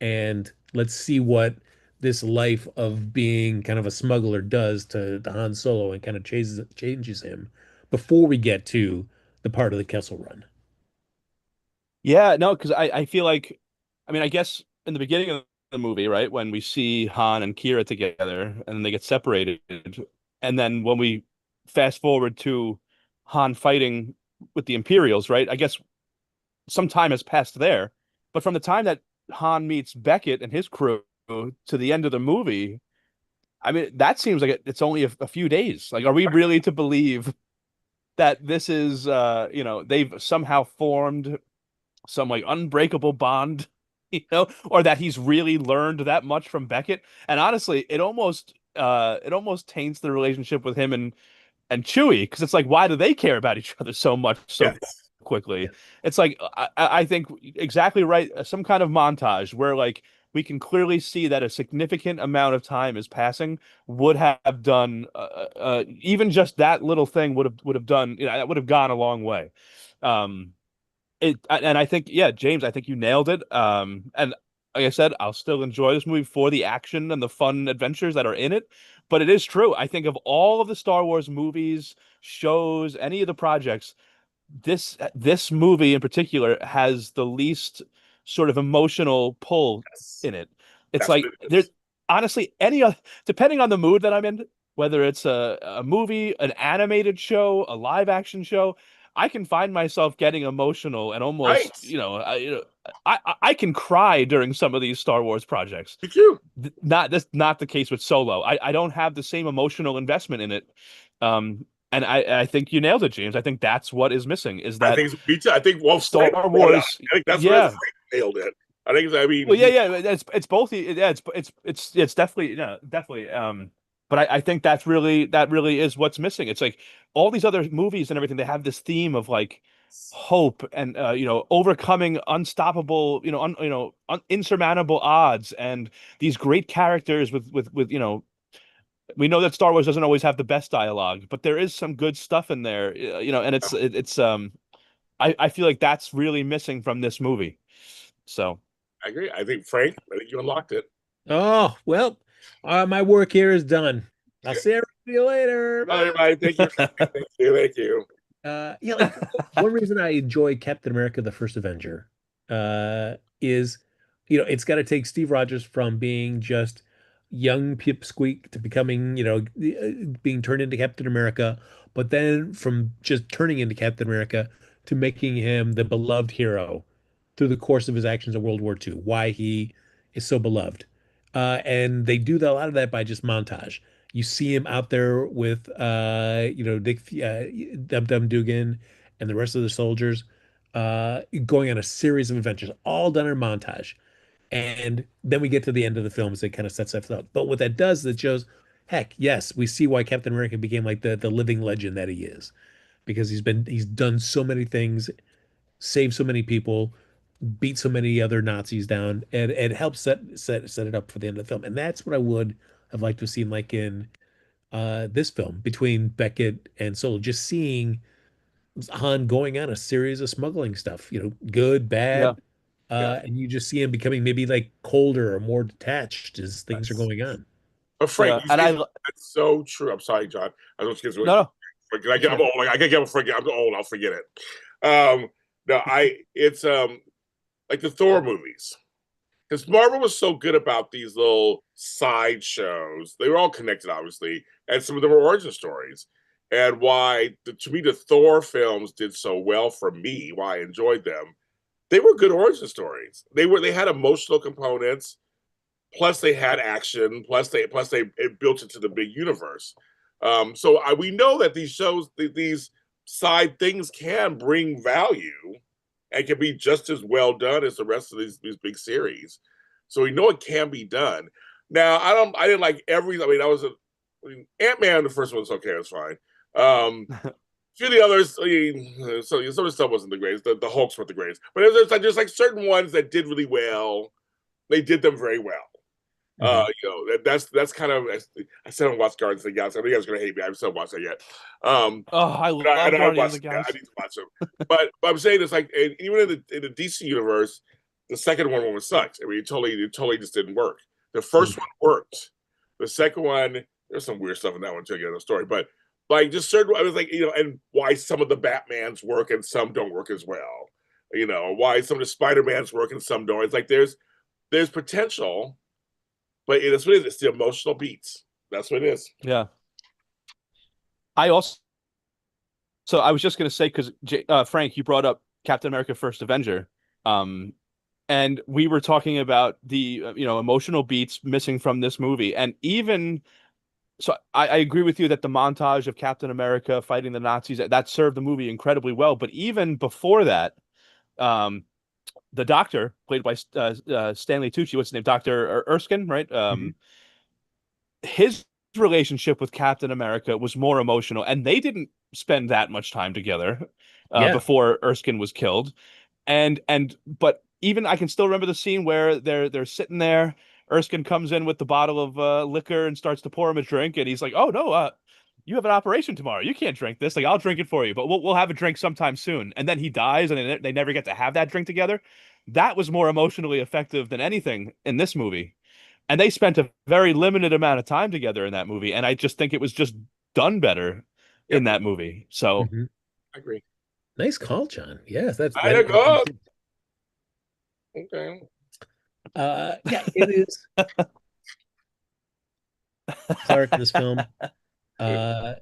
and let's see what this life of being kind of a smuggler does to Han Solo and kind of changes him before we get to the part of the Kessel Run. Yeah, no, because I feel like, I mean, I guess in the beginning of the movie, right, when we see Han and Kira together and then they get separated, and then when we fast forward to Han fighting with the Imperials, right, I guess some time has passed there. But from the time that Han meets Beckett and his crew to the end of the movie, I mean, that seems like it's only a few days. Like, are we really to believe that this is, they've somehow formed some like unbreakable bond, or that he's really learned that much from Beckett. And honestly, it almost taints the relationship with him and Chewie, because it's like, why do they care about each other so much so quickly? Yeah. It's like I think exactly right. Some kind of montage where like we can clearly see that a significant amount of time is passing would have done even just that little thing would have done, that would have gone a long way. And I think, yeah, James, I think you nailed it. And like I said, I'll still enjoy this movie for the action and the fun adventures that are in it. But it is true. I think of all of the Star Wars movies, shows, any of the projects, this movie in particular has the least sort of emotional pull Yes, in it. It's that's what like it there's is. honestly depending on the mood that I'm in, whether it's a movie, an animated show, a live action show, I can find myself getting emotional and almost, Right. I can cry during some of these Star Wars projects. Me too. Not the case with Solo. I don't have the same emotional investment in it. And I think you nailed it, James. I think that's what is missing is I that think me too. I think well, Star Frank brought it out. Wars. I think that's what it is. Yeah. Frank nailed it. I think. I mean, Well, yeah, he. yeah. It's both. Yeah, it's definitely, yeah, definitely. But I think that really is what's missing. It's like all these other movies and everything. They have this theme of like hope and overcoming unstoppable, insurmountable odds and these great characters with we know that Star Wars doesn't always have the best dialogue, but there is some good stuff in there, and I feel like that's really missing from this movie. So I agree. I think Frank. I think you unlocked it. Oh, well, my work here is done. I'll see you later. Bye, everybody. Thank you. Thank you. Thank you. Yeah, like one reason I enjoy Captain America: The First Avenger, is, it's got to take Steve Rogers from being just young pipsqueak to becoming, being turned into Captain America, but then from just turning into Captain America to making him the beloved hero through the course of his actions in World War II, why he is so beloved. And they do a lot of that by just montage. You see him out there with Dick Dum Dum Dugan and the rest of the soldiers going on a series of adventures, all done in montage. And then we get to the end of the film, so it kind of sets that up. But what that does is it shows, heck, yes, we see why Captain America became like the living legend that he is, because he's done so many things, saved so many people, beat so many other Nazis down, and it helps set it up for the end of the film. And that's what I would have liked to have seen, like in this film between Beckett and Solo, just seeing Han going on a series of smuggling stuff, good, yeah, bad, Yeah. and you just see him becoming maybe like colder or more detached as things are Yes. going on. But Frank, yeah, you and say that's so true. I'm sorry, John. I don't get really. no, I'm old. I get forget. I'm old. I'll forget it. No, it's like the Thor movies, because Marvel was so good about these little side shows. They were all connected, obviously, and some of them were origin stories. And why, to me, the Thor films did so well for me, why I enjoyed them. They were good origin stories. They had emotional components, plus they had action, plus they it built into the big universe. We know that these shows, these side things, can bring value and can be just as well done as the rest of these big series. So we know it can be done. Now I didn't like every. I mean, Ant-Man, the first one was okay, it was fine. A few of the others, I mean, so some of the stuff wasn't the greatest. The Hulks weren't the greatest, but there's like certain ones that did really well. They did them very well. Mhm. That's kind of. I still haven't watched Guardians of the Galaxy. I know you guys are gonna hate me. I haven't watched that yet. oh, I love Guardians of the I Galaxy. need to watch them. But I'm saying it's like, and even in the DC universe, the second one was sucked. I mean, it totally just didn't work. The first one worked. The second one, there's some weird stuff in that one too. Again, the story, but like just certain, I was like, and why some of the Batmans work and some don't work as well. Why some of the Spider-Mans work and some don't. It's like there's potential, but that's what it is. It's the emotional beats. That's what it is. Yeah. I also So I was just going to say, because Frank, you brought up Captain America: First Avenger, and we were talking about the emotional beats missing from this movie, and even so, I agree with you that the montage of Captain America fighting the Nazis, that served the movie incredibly well. But even before that, um, the Doctor, played by Stanley Tucci, what's his name, Doctor Erskine, right? Mhm. His relationship with Captain America was more emotional, and they didn't spend that much time together Yeah. before Erskine was killed. But even I can still remember the scene where they're sitting there. Erskine comes in with the bottle of liquor and starts to pour him a drink, and he's like, "Oh no, you have an operation tomorrow. You can't drink this. Like, I'll drink it for you, but we'll have a drink sometime soon." And then he dies, and they never get to have that drink together. That was more emotionally effective than anything in this movie. And they spent a very limited amount of time together in that movie, and I just think it was just done better in Yep, that movie. So Mhm. I agree. Nice call, John. Yes, that's I that. go. Okay. Yeah, it is Clark in this film. Uh,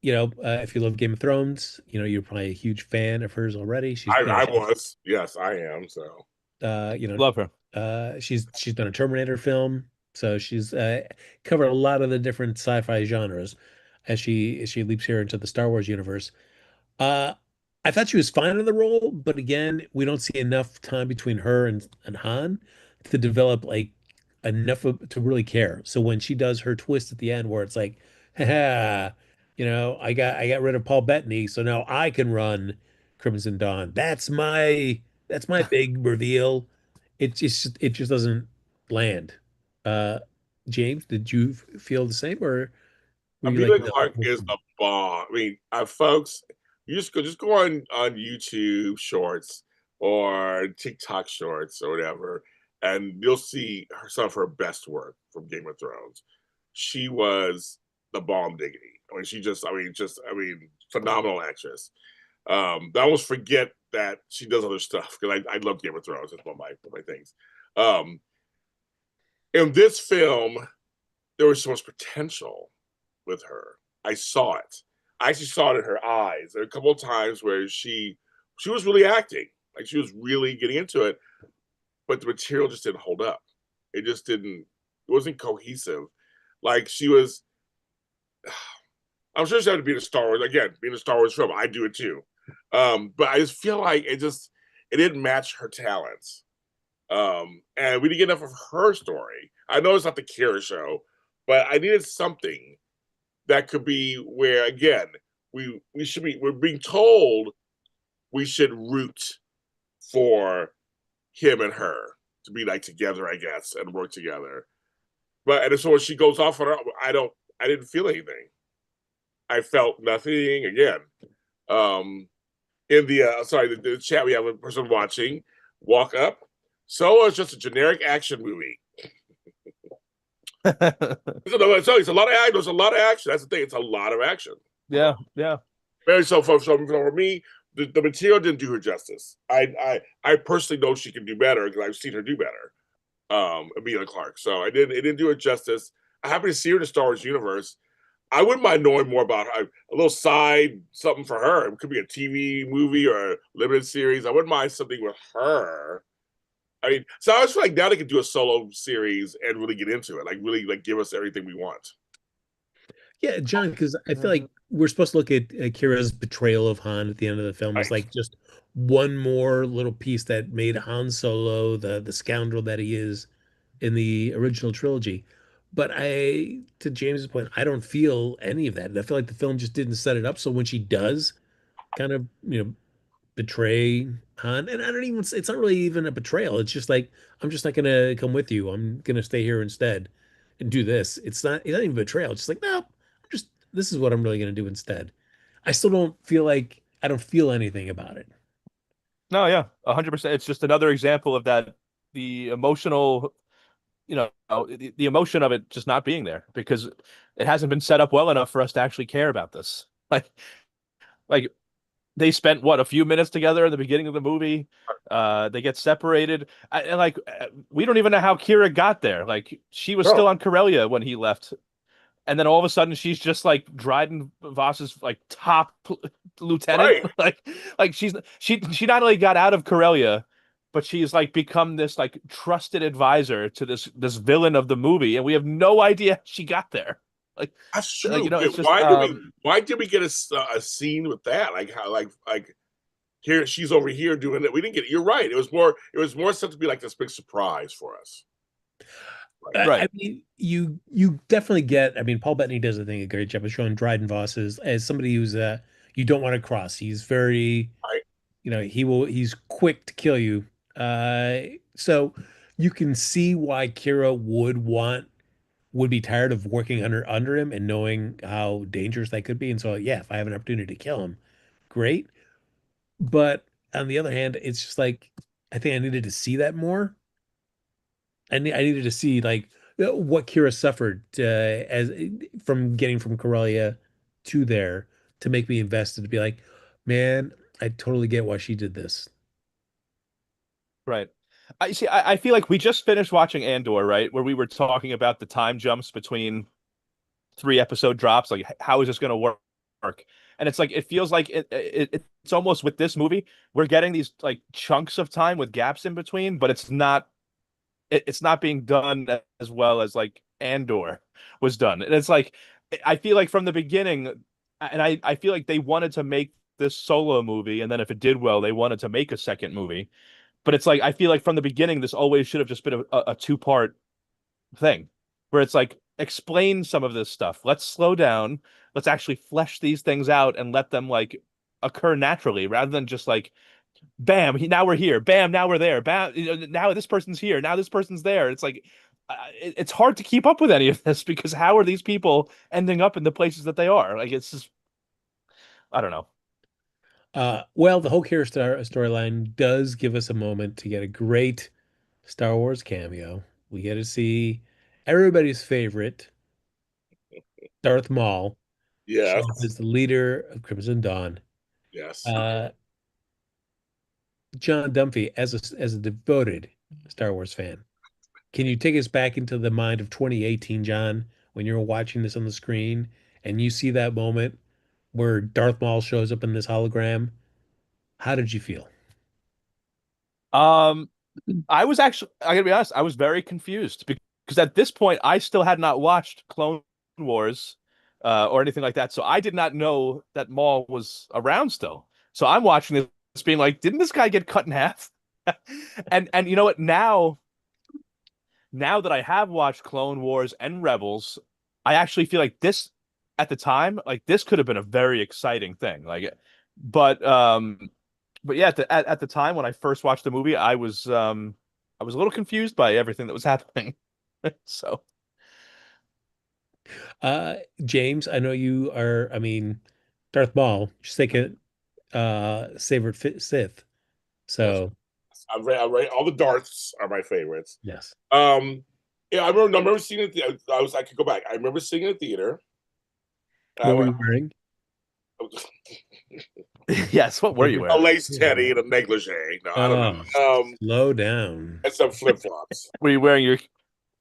if you love Game of Thrones, you're probably a huge fan of hers already. I was. Yes, I am. So uh, you know, love her. she's done a Terminator film, so she's covered a lot of the different sci-fi genres as she leaps here into the Star Wars universe. Uh, I thought she was fine in the role, but again, we don't see enough time between her and Han to develop like to really care. So when she does her twist at the end, where it's like, ha, I got rid of Paul Bettany, so now I can run Crimson Dawn. That's my big reveal. It just doesn't land. Uh, James, did you feel the same, or were you like, Amelia no? Clark is a bomb. I mean, folks, you just go on YouTube Shorts or TikTok Shorts or whatever, and you'll see some of her best work from Game of Thrones. She was the bomb diggity. I mean, phenomenal actress. I almost forget that she does other stuff because I love Game of Thrones. It's one of my things. Um, in this film, there was so much potential with her. I saw it. I actually saw it in her eyes. There were a couple of times where she was really acting, like she was really getting into it, but the material just didn't hold up. It just didn't. It wasn't cohesive. Like she was. I'm sure she had to be in a Star Wars again, being a Star Wars film. I do it too, but I just feel like it didn't match her talents, and we didn't get enough of her story. I know it's not the Kira show, but I needed something that could be where again we're being told we should root for him and her to be like together, I guess, and work together. But and so when she goes off on her, I didn't feel anything. I felt nothing again. Um in the the chat we have a person watching walk up. So it's just a generic action movie. It's a lot of action. There's a lot of action. That's the thing. It's a lot of action. Yeah, yeah. Very for me, the material didn't do her justice. I personally know she can do better because I've seen her do better. Amelia Clark. So it didn't do her justice. I'm happy to see her in the Star Wars universe. I wouldn't mind knowing more about her. A little side something for her. It could be a TV movie or a limited series. I wouldn't mind something with her. I mean, so I was feel like now they could do a solo series and really get into it, like really like give us everything we want. Yeah, John, because I feel like we're supposed to look at Kira's betrayal of Han at the end of the film as Right. like just one more little piece that made Han Solo the scoundrel that he is in the original trilogy. But to James's point, I don't feel any of that. And I feel like the film just didn't set it up. So when she does kind of, betray Han, and I don't even, it's not really even a betrayal. It's just like, I'm just not gonna come with you. I'm gonna stay here instead and do this. It's not even betrayal. It's just like, no, this is what I'm really gonna do instead. I still I don't feel anything about it. No, yeah, 100%. It's just another example of that, the emotional, the emotion of it just not being there because it hasn't been set up well enough for us to actually care about this. Like they spent what a few minutes together in the beginning of the movie. They get separated, and like we don't even know how Kira got there. Like she was still No, on Corellia when he left, and then all of a sudden she's just like Dryden Voss's like top lieutenant. right. Like she not only got out of Corellia, but she's like become this like trusted advisor to this villain of the movie, and we have no idea how she got there. Like, That's like true. it's just Why did we get a scene with that? Like how like here she's over here doing it. We didn't get it. You're right. It was more stuff to be like this big surprise for us. right. I mean, you definitely get. I mean, Paul Bettany does, I think, a great job of showing Dryden Voss as somebody who's you don't want to cross. He's very, Right. he's quick to kill you So you can see why Kira would be tired of working under him and knowing how dangerous that could be. And so, yeah, if I have an opportunity to kill him, great. But on the other hand, it's just like I think I needed to see that more. I needed to see like what Kira suffered as from getting from Corellia to there to make me invested to be like, man, I totally get why she did this. Right. I see. I feel like we just finished watching Andor, right? Where we were talking about the time jumps between three episode drops. Like, how is this going to work? And it's like it feels like it's almost with this movie, we're getting these like chunks of time with gaps in between, but it's not being done as well as like Andor was done. And it's like I feel like from the beginning, and I feel like they wanted to make this solo movie, and then if it did well, they wanted to make a second movie. But it's like I feel like from the beginning, this always should have just been a two-part thing where it's like explain some of this stuff. Let's slow down. Let's actually flesh these things out and let them like occur naturally rather than just like bam, now we're here. Bam, now we're there. Bam, now this person's here. Now this person's there. It's like it's hard to keep up with any of this because how are these people ending up in the places that they are? Like it's just I don't know. Well, the whole Kira storyline does give us a moment to get a great Star Wars cameo. We get to see everybody's favorite Darth Maul show up Yes, as the leader of Crimson Dawn. yes. Uh, John Dunphy, as a devoted Star Wars fan, can you take us back into the mind of 2018, John, when you're watching this on the screen and you see that moment where Darth Maul shows up in this hologram? How did you feel? Um, I was actually, I gotta be honest, I was very confused because at this point I still had not watched Clone Wars or anything like that. So I did not know that Maul was around still. So I'm watching this being like, didn't this guy get cut in half? And you know what? Now that I have watched Clone Wars and Rebels, I actually feel like this at the time, like this could have been a very exciting thing. But um, but yeah, at the time when I first watched the movie, I was a little confused by everything that was happening. So Uh, James, I know you are, I mean, Darth Maul, just like a Sith. Yes. So, I'm right. All the Darths are my favorites. yes. Yeah, I remember seeing it. I could go back. I remember seeing it in the theater. I What were went you wearing? yes, what were you a wearing? lace teddy and a negligee. No, I don't Oh, know. slow down. And some flip flops. Were you wearing your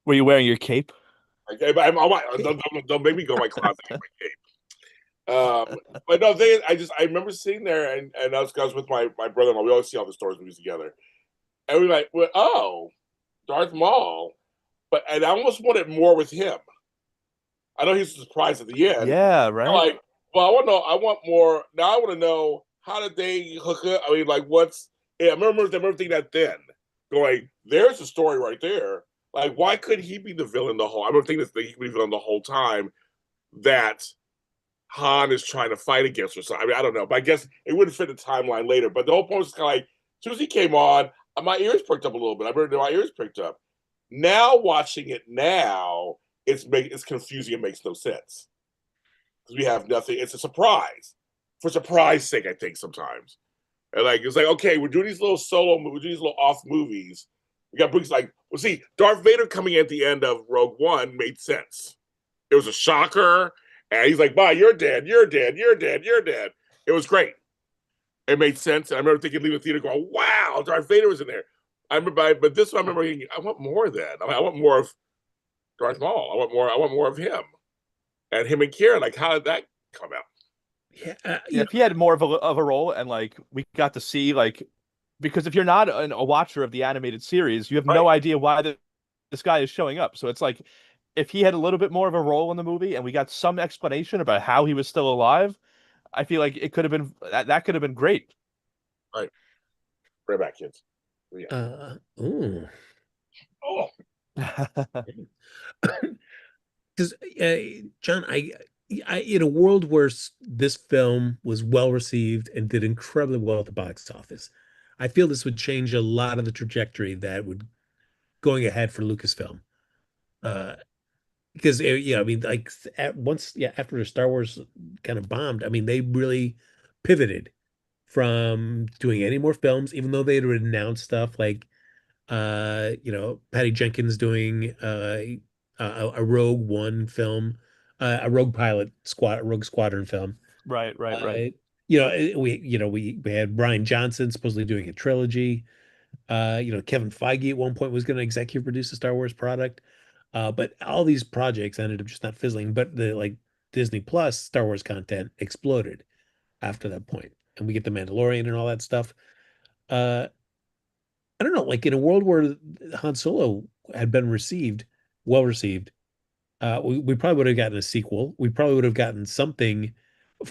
Were you wearing your cape? Okay, but don't make me go in my closet and get my cape. But no, I remember sitting there and I was with my brother-in-law. We always see all the Star Wars movies together, and we were like, well, oh, Darth Maul. But and I almost wanted more with him. I know he's surprised at the end. Yeah, I'm right. like, well, I want to know. I want more. Now I want to know how did they hook up? I mean, like, what's? Yeah, I remember thinking that then, going, there's a story right there. Like, why couldn't he be the villain the whole? I remember thinking that he could be the villain the whole time that Han is trying to fight against or something. I mean, I don't know, but I guess it wouldn't fit the timeline later. But the whole point was kind of like, as soon as he came on, my ears pricked up a little bit. I remember my ears pricked up. Now watching it now, it's confusing. It makes no sense because we have nothing. It's a surprise for surprise sake. I think sometimes, and like it's like okay, we're doing these little we're doing these little off movies. We got Brooks like, well, see, Darth Vader coming at the end of Rogue One made sense. It was a shocker, and he's like, "Bye, you're dead, you're dead, you're dead, you're dead." It was great. It made sense. And I remember thinking, leaving the theater, going, "Wow, Darth Vader was in there." I remember, but this one I remember thinking, I want more of that. I want more of Darth Maul. I want more. I want more of him and him and Kieran. Like, how did that come out? Yeah, Yeah, if he had more of a role and like we got to see like because if you're not a watcher of the animated series, you have Right. no idea why this guy is showing up. So it's like if he had a little bit more of a role in the movie and we got some explanation about how he was still alive, I feel like it could have been that could have been great. Right. Right back, kids. Yeah. ooh. Oh, Because John, in a world where this film was well received and did incredibly well at the box office, I feel this would change a lot of the trajectory that would going ahead for Lucasfilm. Uh, because yeah, I mean, like after the Star Wars kind of bombed, I mean, they really pivoted from doing any more films, even though they had announced stuff like Patty Jenkins doing a Rogue One film, a Rogue Squadron film. Right, right, right. Uh, we had Brian Johnson supposedly doing a trilogy. Kevin Feige at one point was going to executive produce a Star Wars product. But all these projects ended up just not fizzling. But the like Disney Plus Star Wars content exploded after that point, and we get the Mandalorian and all that stuff. Uh, I don't know, like in a world where Han Solo had been well received, we probably would have gotten a sequel. We probably would have gotten something,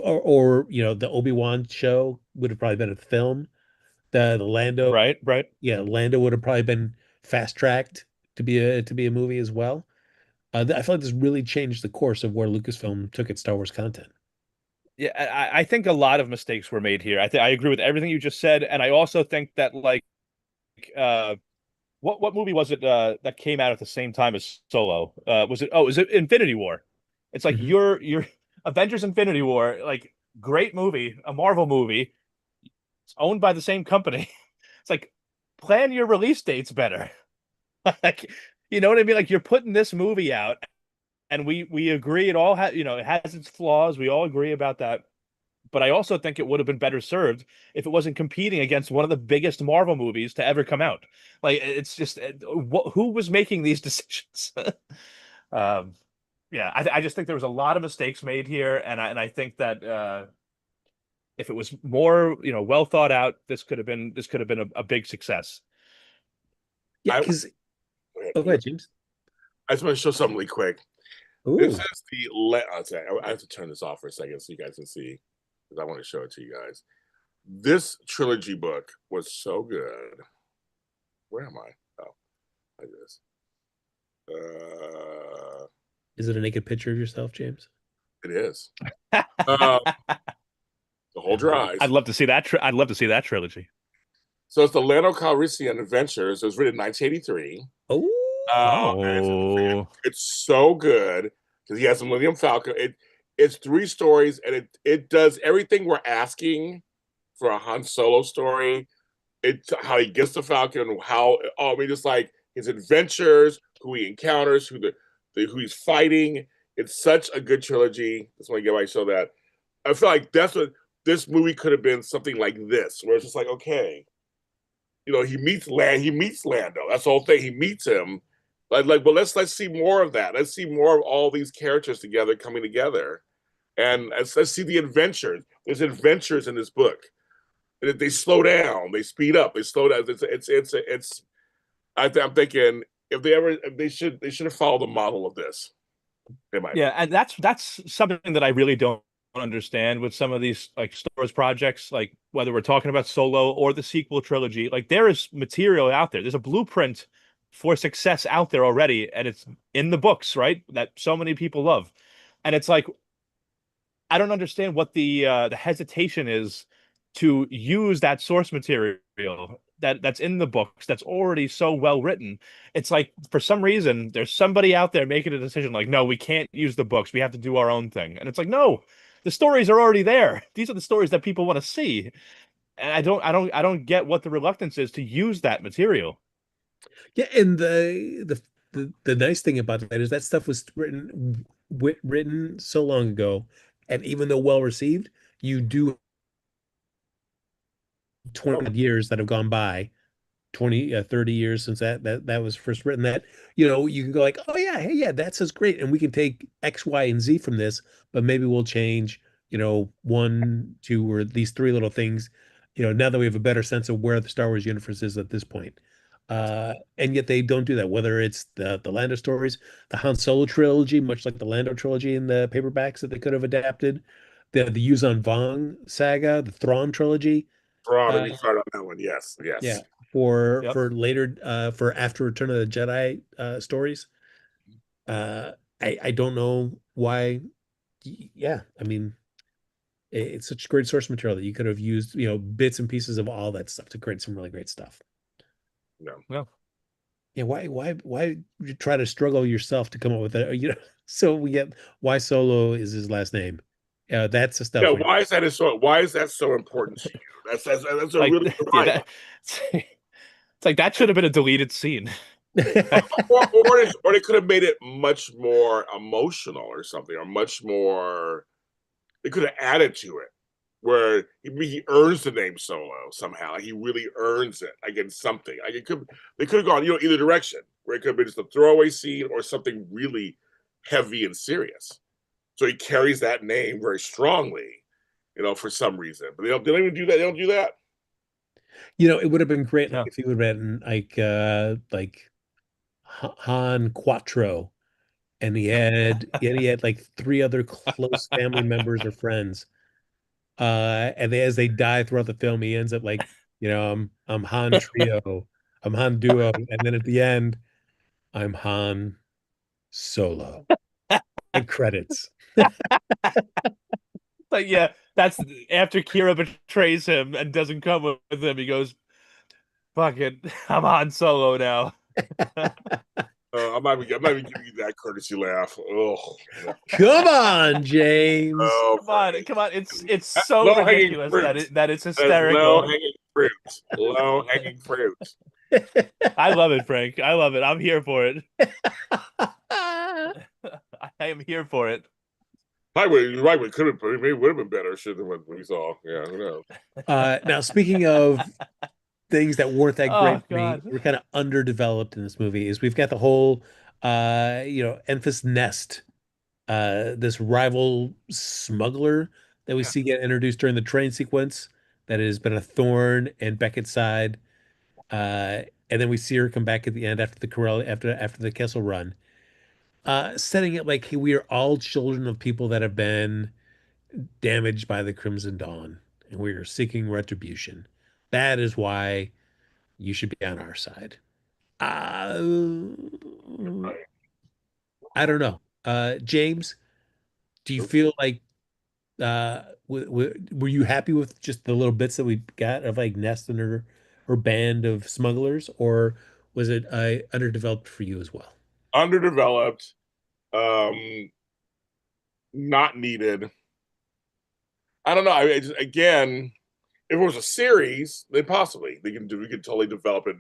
or the Obi-Wan show would have probably been a film. The Lando, Right, right. yeah, Lando would have probably been fast tracked to be a movie as well. I feel like this really changed the course of where Lucasfilm took its Star Wars content. Yeah, I think a lot of mistakes were made here. I agree with everything you just said, and I also think that uh what movie was it that came out at the same time as Solo? Was it Infinity War? It's like Mhm. your Avengers Infinity War, like great movie, a Marvel movie. It's owned by the same company. It's like plan your release dates better. Like, you know what I mean? Like you're putting this movie out, and we agree it all it has its flaws. We all agree about that. But I also think it would have been better served if it wasn't competing against one of the biggest Marvel movies to ever come out. Like it's just who was making these decisions? um, yeah, I just think there was a lot of mistakes made here, and I think that if it was more well thought out, this could have been a big success. Yeah, I, because oh, go ahead, James. I just want to show something really quick. This Ooh. is I have to turn this off for a second so you guys can see, because I want to show it to you guys. This trilogy book was so good. Where am I? Oh, like this. Is it a naked picture of yourself, James? It is. Uh, the whole I'd eyes. love to see that. I'd love to see that trilogy. So it's the Lando Calrissian Adventures. It was written in 1983. Oh, It's, Oh, it's so good because he has the Millennium Falcon. It's three stories, and it does everything we're asking for a Han Solo story. It's how he gets the Falcon, I mean, just like his adventures, who he encounters, who he's fighting. It's such a good trilogy. Just want to get my show that. I feel like that's what this movie could have been, something like this, where it's just like, okay, he meets Lando. That's the whole thing. He meets him. But let's see more of that. Let's see more of all these characters together coming together. And let's see the adventures. There's adventures in this book. They slow down, they speed up, they slow down. I'm thinking if they should have followed the model of this. In my yeah, and that's something that I really don't understand with some of these like Star Wars projects, like whether we're talking about Solo or the sequel trilogy. Like there is material out there. There's a blueprint for success out there already, and it's in the books, right? That so many people love. And it's like I don't understand what the hesitation is to use that source material that's in the books that's already so well written. It's like for some reason there's somebody out there making a decision like, no, we can't use the books. We have to do our own thing. And it's like, no, the stories are already there. These are the stories that people want to see. And I don't get what the reluctance is to use that material. yeah, and the nice thing about that is that stuff was written so long ago, and even though well received, you do 20 years that have gone by 20 30 years since that was first written, that you can go like, oh yeah, hey, yeah, that sounds great, and we can take X, Y, and Z from this, but maybe we'll change one, two, or these three little things, now that we have a better sense of where the Star Wars universe is at this point. And yet they don't do that, whether it's the Lando stories, the Han Solo trilogy, much like the Lando trilogy in the paperbacks that they could have adapted, the Yuzan Vong saga, the Thrawn trilogy. Let uh me start on that one. Yes, yeah, yes. for Yep. later, for after Return of the Jedi stories. Uh I don't know why. Yeah, I mean, It's such great source material that you could have used, bits and pieces of all that stuff to create some really great stuff. No. No. Yeah, why you try to struggle yourself to come up with that? So we get why Solo is his last name. That's the stuff Yeah, we why is that so important to you? That's a Like really yeah, right. it's like that should have been a deleted scene. Or they could have made it much more emotional or something, or much more. They could have added to it where he earns the name Solo somehow. Like he really earns it. Like in something. Like they could have gone either direction, where it could have been just a throwaway scene or something really heavy and serious. So he carries that name very strongly, for some reason. But they don't even do that. They don't do that. It would have been great No. if he would have been like Han Quattro, and he had like three other close family members or friends. And as they die throughout the film, he ends up like, I'm Han Trio, I'm Han Duo, and then at the end, I'm Han Solo. And credits. Like, yeah, that's after Kira betrays him and doesn't come with him. He goes, "Fuck it, I'm on Solo now." I'm not even giving you that courtesy laugh. Oh, Come on, James. oh, Come on! It's so low hanging ridiculous fruit. that it's That's low hysterical. hanging fruit. Low hanging fruit. I love it, Frank. I love it. I'm here for it. I am here for it. You're right. We could have. Maybe it would have been better. Should than what we saw. Yeah, who knows? Now, speaking of things that weren't that Oh great for me, God. we're kind of underdeveloped in this movie. Is we've got the whole, Enfys Nest, this rival smuggler that we Yeah. see get introduced during the train sequence. That has been a thorn in Beckett's side, and then we see her come back at the end after the Corelli after the Kessel Run, setting it like, hey, we are all children of people that have been damaged by the Crimson Dawn, and we are seeking retribution. That is why you should be on our side. Uh, I don't know. James, do you feel like were you happy with just the little bits that we got of like Nest and her band of smugglers, or was it underdeveloped for you as well? Underdeveloped. Not needed. I don't know. Again, if it was a series, then possibly we could totally develop it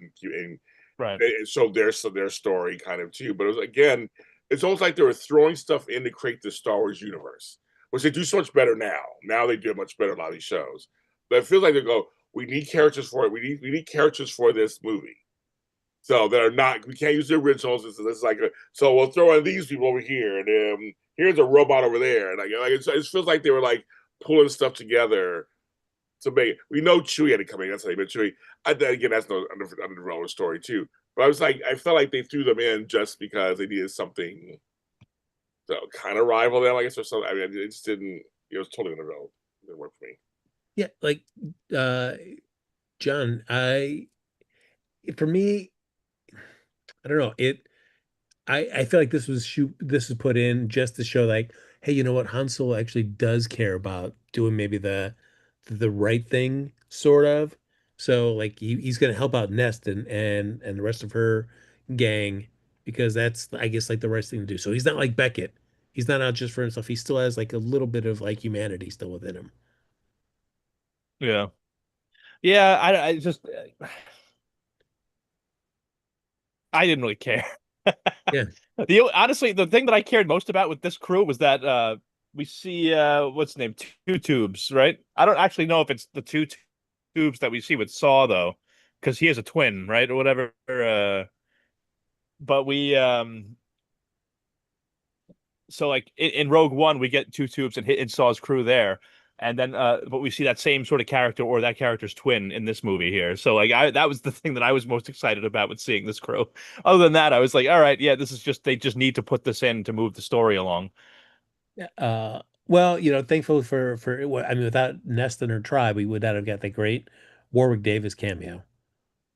Right. and show their story kind of too. But it was again, it's almost like they were throwing stuff in to create the Star Wars universe, which they do so much better now. Now they do it much better in a lot of these shows. But it feels like they go, we need characters for it. We need characters for this movie. So that are not, we can't use the originals. It's like so we'll throw in these people over here, and here's a robot over there, and it feels like they were like pulling stuff together to make. We know Chewie had to come in. That's how they met Chewie. Again, that's no underdeveloped story too. But I felt like they threw them in just because they needed something to kind of rival them, I guess, or something. I mean, it just didn't. It was totally underdeveloped. It didn't work for me. Yeah, like uh John, for me, I don't know. I feel like this was put in just to show like, hey, you know what? Han Solo actually does care about doing maybe the right thing, sort of. So like he's gonna help out Nest and the rest of her gang because that's, I guess, like the right thing to do. So he's not like Beckett. He's not out just for himself. He still has like a little bit of like humanity still within him. Yeah. Yeah. I just I didn't really care. Yeah. Honestly, the thing that I cared most about with this crew was that we see what's the name? Two tubes, right? I don't actually know if it's the tubes that we see with Saw though, because he has a twin, right? Or whatever. But we so like in Rogue One, we get two tubes and hit in Saw's crew there. And then but we see that same sort of character or that character's twin in this movie here. So like that was the thing that I was most excited about with seeing this crew. Other than that, I was like, all right, yeah, this is just they just need to put this in to move the story along. Yeah. Well, thankfully I mean, without Nest and her tribe, we would not have got the great Warwick Davis cameo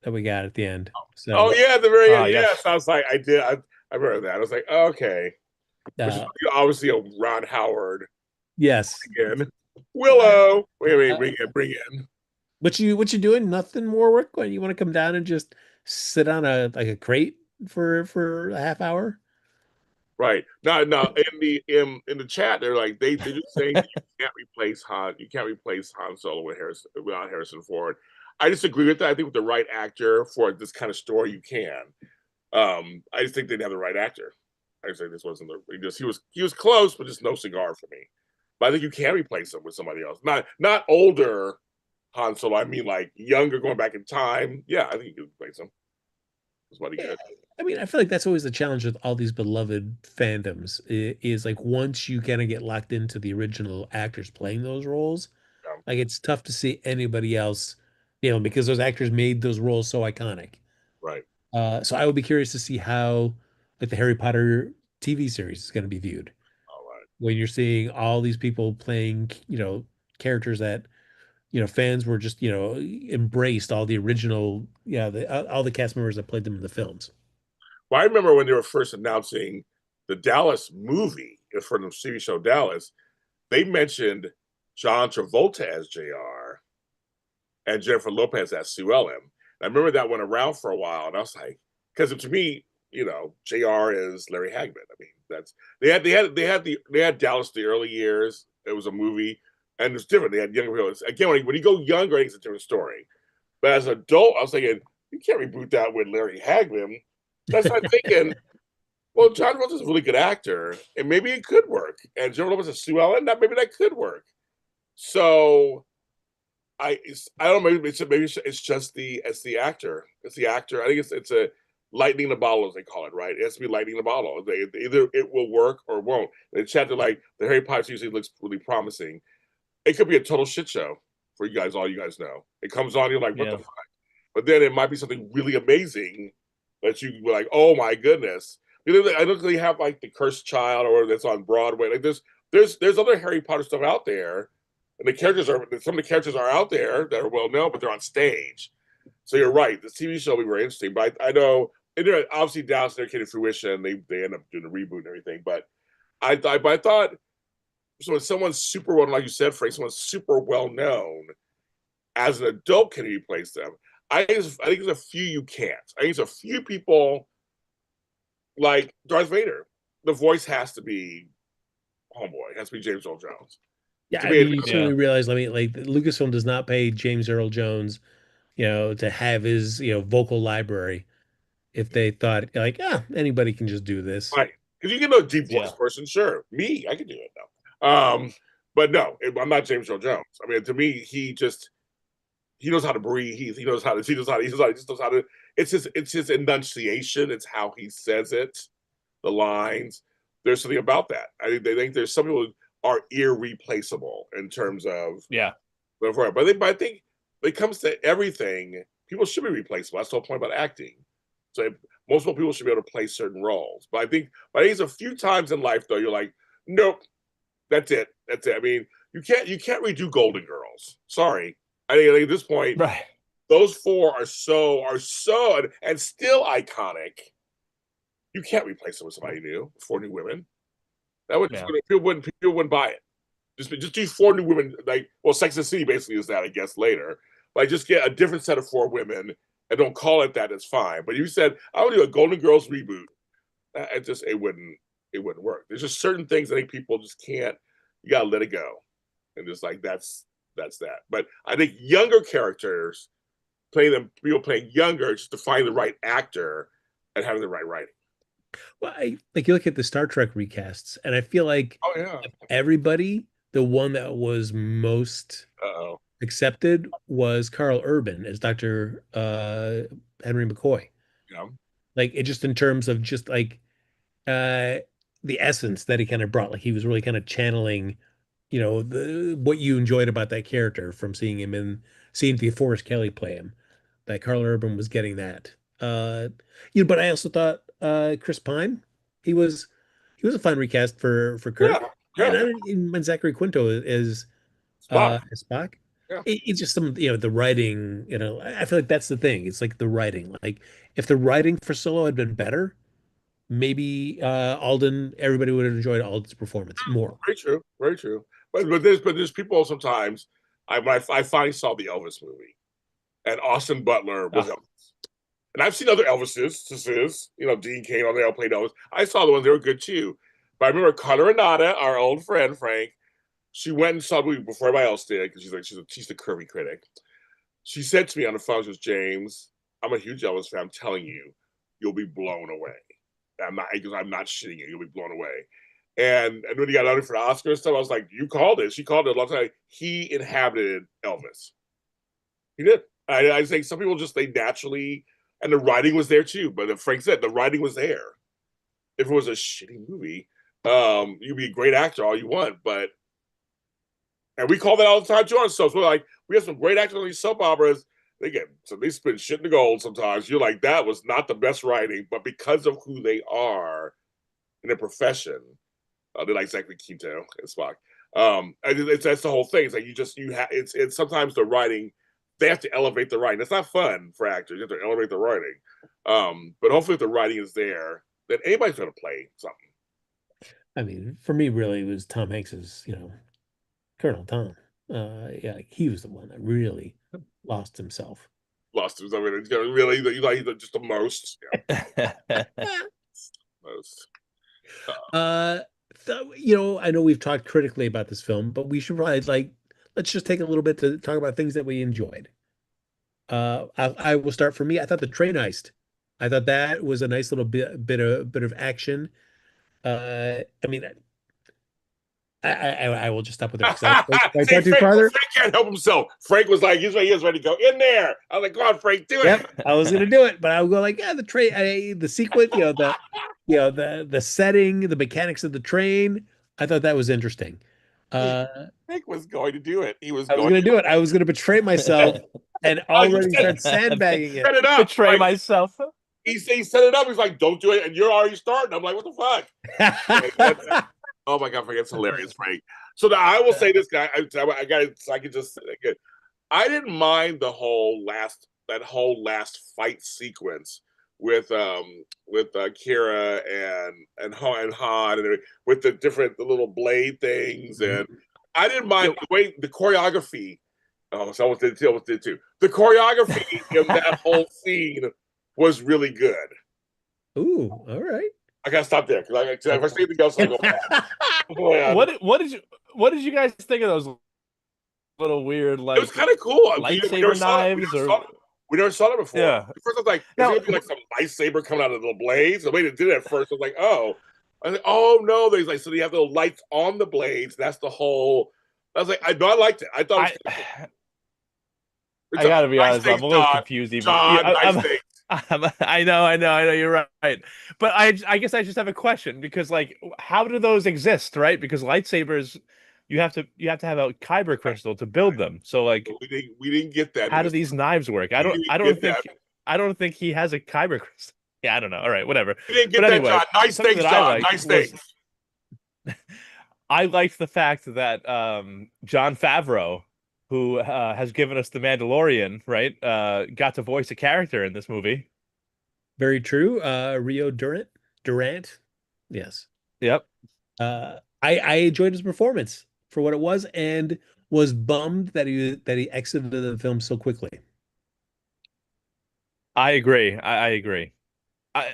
that we got at the end. Oh So, yeah, at the very end. Yes. Yes, I was like, I did. I remember that. I was like, okay, which is uh, obviously a Ron Howard yes, again. Willow. Wait, Uh, bring in. what you doing? Nothing more work? What, you want to come down and just sit on a like a crate for a half hour? Right. No, in the chat, they're like they just saying that you can't replace Han Solo with Harrison without Harrison Ford. I disagree with that. I think with the right actor for this kind of story, you can. I just think they'd have the right actor. I just think this wasn't he was close, but just no cigar for me. But I think you can replace him with somebody else. Not older Han Solo. I mean like younger, going back in time. Yeah, I think you can replace him. It's mighty Yeah, good. I mean, I feel like that's always the challenge with all these beloved fandoms is like once you kind of get locked into the original actors playing those roles, Yeah, like it's tough to see anybody else, because those actors made those roles so iconic. right. So I would be curious to see how like the Harry Potter TV series is going to be viewed All right. when you're seeing all these people playing, characters that, fans were just, embraced all the original, yeah, all the cast members that played them in the films. Well, I remember when they were first announcing the Dallas movie for the TV show Dallas, they mentioned John Travolta as JR and Jennifer Lopez as Sue Ellen. I remember that went around for a while, and I was like, because to me, JR is Larry Hagman. I mean, that's they had Dallas the early years. It was a movie, and it's different. They had younger people. Again, when you go younger, it's a different story. But as an adult, I was thinking, you can't reboot that with Larry Hagman. That's not thinking. Well, John Travolta's a really good actor, and maybe it could work. And Jennifer Lopez as Sue Ellen, maybe that could work. So I don't know. Maybe it's just the actor. It's the actor. I think it's a lightning in the bottle, as they call it, right? It has to be lightning in the bottle. Either it will work or it won't. The chat, they're like the Harry Potter usually looks really promising. It could be a total shit show for you guys. All you guys know, it comes on, you're like, what the Yeah. fuck? But then it might be something really amazing that you were like, oh my goodness. I don't really have like the Cursed Child or that's on Broadway. Like there's other Harry Potter stuff out there, and some of the characters are out there that are well known, but they're on stage. So you're right. The TV show will be very interesting. But I know, and obviously Dallas never came to fruition. They end up doing the reboot and everything. But I thought so. When someone's super well, like you said, Frank, someone's super well known as an adult, can you replace them? I think there's a few you can't. I think there's a few people like Darth Vader. The voice has to be homeboy. It has to be James Earl Jones. Yeah, To I me, mean, you certainly realize, I mean, like Lucasfilm does not pay James Earl Jones, to have his, vocal library if they thought like, anybody can just do this. right. Because you get a deep voice Yeah. person, sure. Me, I can do it now. But no, I'm not James Earl Jones. I mean, to me, he knows how to breathe. He knows how to. He just knows how to. It's his enunciation. It's how he says it. The lines. There's something about that. They think there's some people who are irreplaceable in terms of. Yeah. But I think when it comes to everything, people should be replaceable. That's the whole point about acting. So most people should be able to play certain roles. But I think there's a few times in life though you're like, nope, that's it. That's it. I mean, you can't redo Golden Girls. Sorry. I think at this point, Right. those four are so and still iconic. You can't replace them with somebody new, four new women. That would Yeah. people wouldn't buy it. Just do four new women. Like, well, Sex and the City basically is that, I guess, later. Like, just get a different set of four women and don't call it that. It's fine. But you said I would do a Golden Girls reboot. It wouldn't work. There's just certain things I think people just can't. You gotta let it go, and just like that's that. But I think younger characters people playing younger, just to find the right actor and having the right writing. Well, like you look at the Star Trek recasts, and I feel like Oh yeah. everybody, the one that was most Oh accepted was Carl Urban as Dr. Henry McCoy. yeah. Like it just in terms of just like uh the essence that he kind of brought. Like he was really kind of channeling, the what you enjoyed about that character from seeing DeForest Kelly play him. That Carl Urban was getting that. But I also thought Chris Pine, he was he was a fine recast for Yeah. Kirk. And Yeah. I didn't even mind Zachary Quinto Spock. as Spock. Yeah. It's just some, the writing, I feel like that's the thing. It's like the writing. Like if the writing for Solo had been better, maybe everybody would have enjoyed Alden's performance more. Very true. Very true. But there's people sometimes. I finally saw the Elvis movie, and Austin Butler was Elvis. And I've seen other Elvises, Dean Cain on there played Elvis. I saw the ones, they were good too. But I remember Carter Renata, our old friend Frank, she went and saw the movie before everybody else did because she's the curvy critic. She said to me on the phone, she goes, James, I'm a huge Elvis fan. I'm telling you, you'll be blown away. I'm not shitting you. You'll be blown away. And when he got nominated for the Oscar and stuff, I was like, you called it. She called it a long time. He inhabited Elvis. He did. I think some people they naturally, and the writing was there too. But Frank said the writing was there. If it was a shitty movie, you'd be a great actor all you want. And we call that all the time too on soaps. We're like, we have some great actors on these soap operas. They spend shit in the gold sometimes. You're like, that was not the best writing, but because of who they are in their profession, they're like Zachary Quinto and Spock. That's the whole thing. It's like it's sometimes the writing, they have to elevate the writing. It's not fun for actors. You have to elevate the writing. But hopefully if the writing is there, then anybody's going to play something. I mean, for me, really, it was Tom Hanks's, Colonel Tom. Yeah, he was the one that really lost himself. I mean, it's really, he's just the most. Yeah. Most. I know we've talked critically about this film, but we should probably let's just take a little bit to talk about things that we enjoyed. I will start for me. I thought the train heist. I thought that was a nice little bit of action. I mean, I will just stop with that. Frank can't help himself. Frank was like, he was ready to go in there. I was like, go on, Frank, do it. Yep, I was gonna do it, but I would go the train, the sequence, the setting, the mechanics of the train. I thought that was interesting. Frank was going to do it. I was going to do it. I was going to betray myself and already start sandbagging it. Set it up. Betray myself. He set it up. He's like, don't do it, and you're already starting. I'm like, what the fuck? Oh my god, Frank, it's hilarious, Frank. So now I will say this guy. I can just. I didn't mind that whole last fight sequence with Kira and Han and with the little blade things, and I didn't mind the way the choreography. Oh, so I almost did too. The choreography in that whole scene was really good. Ooh, all right. I gotta stop there because if I say anything else, I go back. What did you guys think of those little weird it was kind of cool. lightsaber knives? We never saw that before. Yeah. At first I was like, is it gonna be like some lightsaber coming out of the little blades? The way they did it at first, I was like, oh. I was like, oh no, there's so they have little lights on the blades. That's the whole. I was like, I liked it. I thought. I gotta be honest, I'm a little confused. Even I know, you're right. But I guess I just have a question because, how do those exist, right? Because lightsabers, you have to have a kyber crystal to build them. So, we didn't get that. How do these knives work? I don't think he has a kyber crystal. Yeah, I don't know. All right, whatever. We didn't get that, John. Nice things, John. Nice things. I liked the fact that Jon Favreau, who has given us the Mandalorian, right, got to voice a character in this movie. Very true. Rio Durant. Yes. Yep. I enjoyed his performance for what it was, and was bummed that he exited the film so quickly. I agree. I agree. I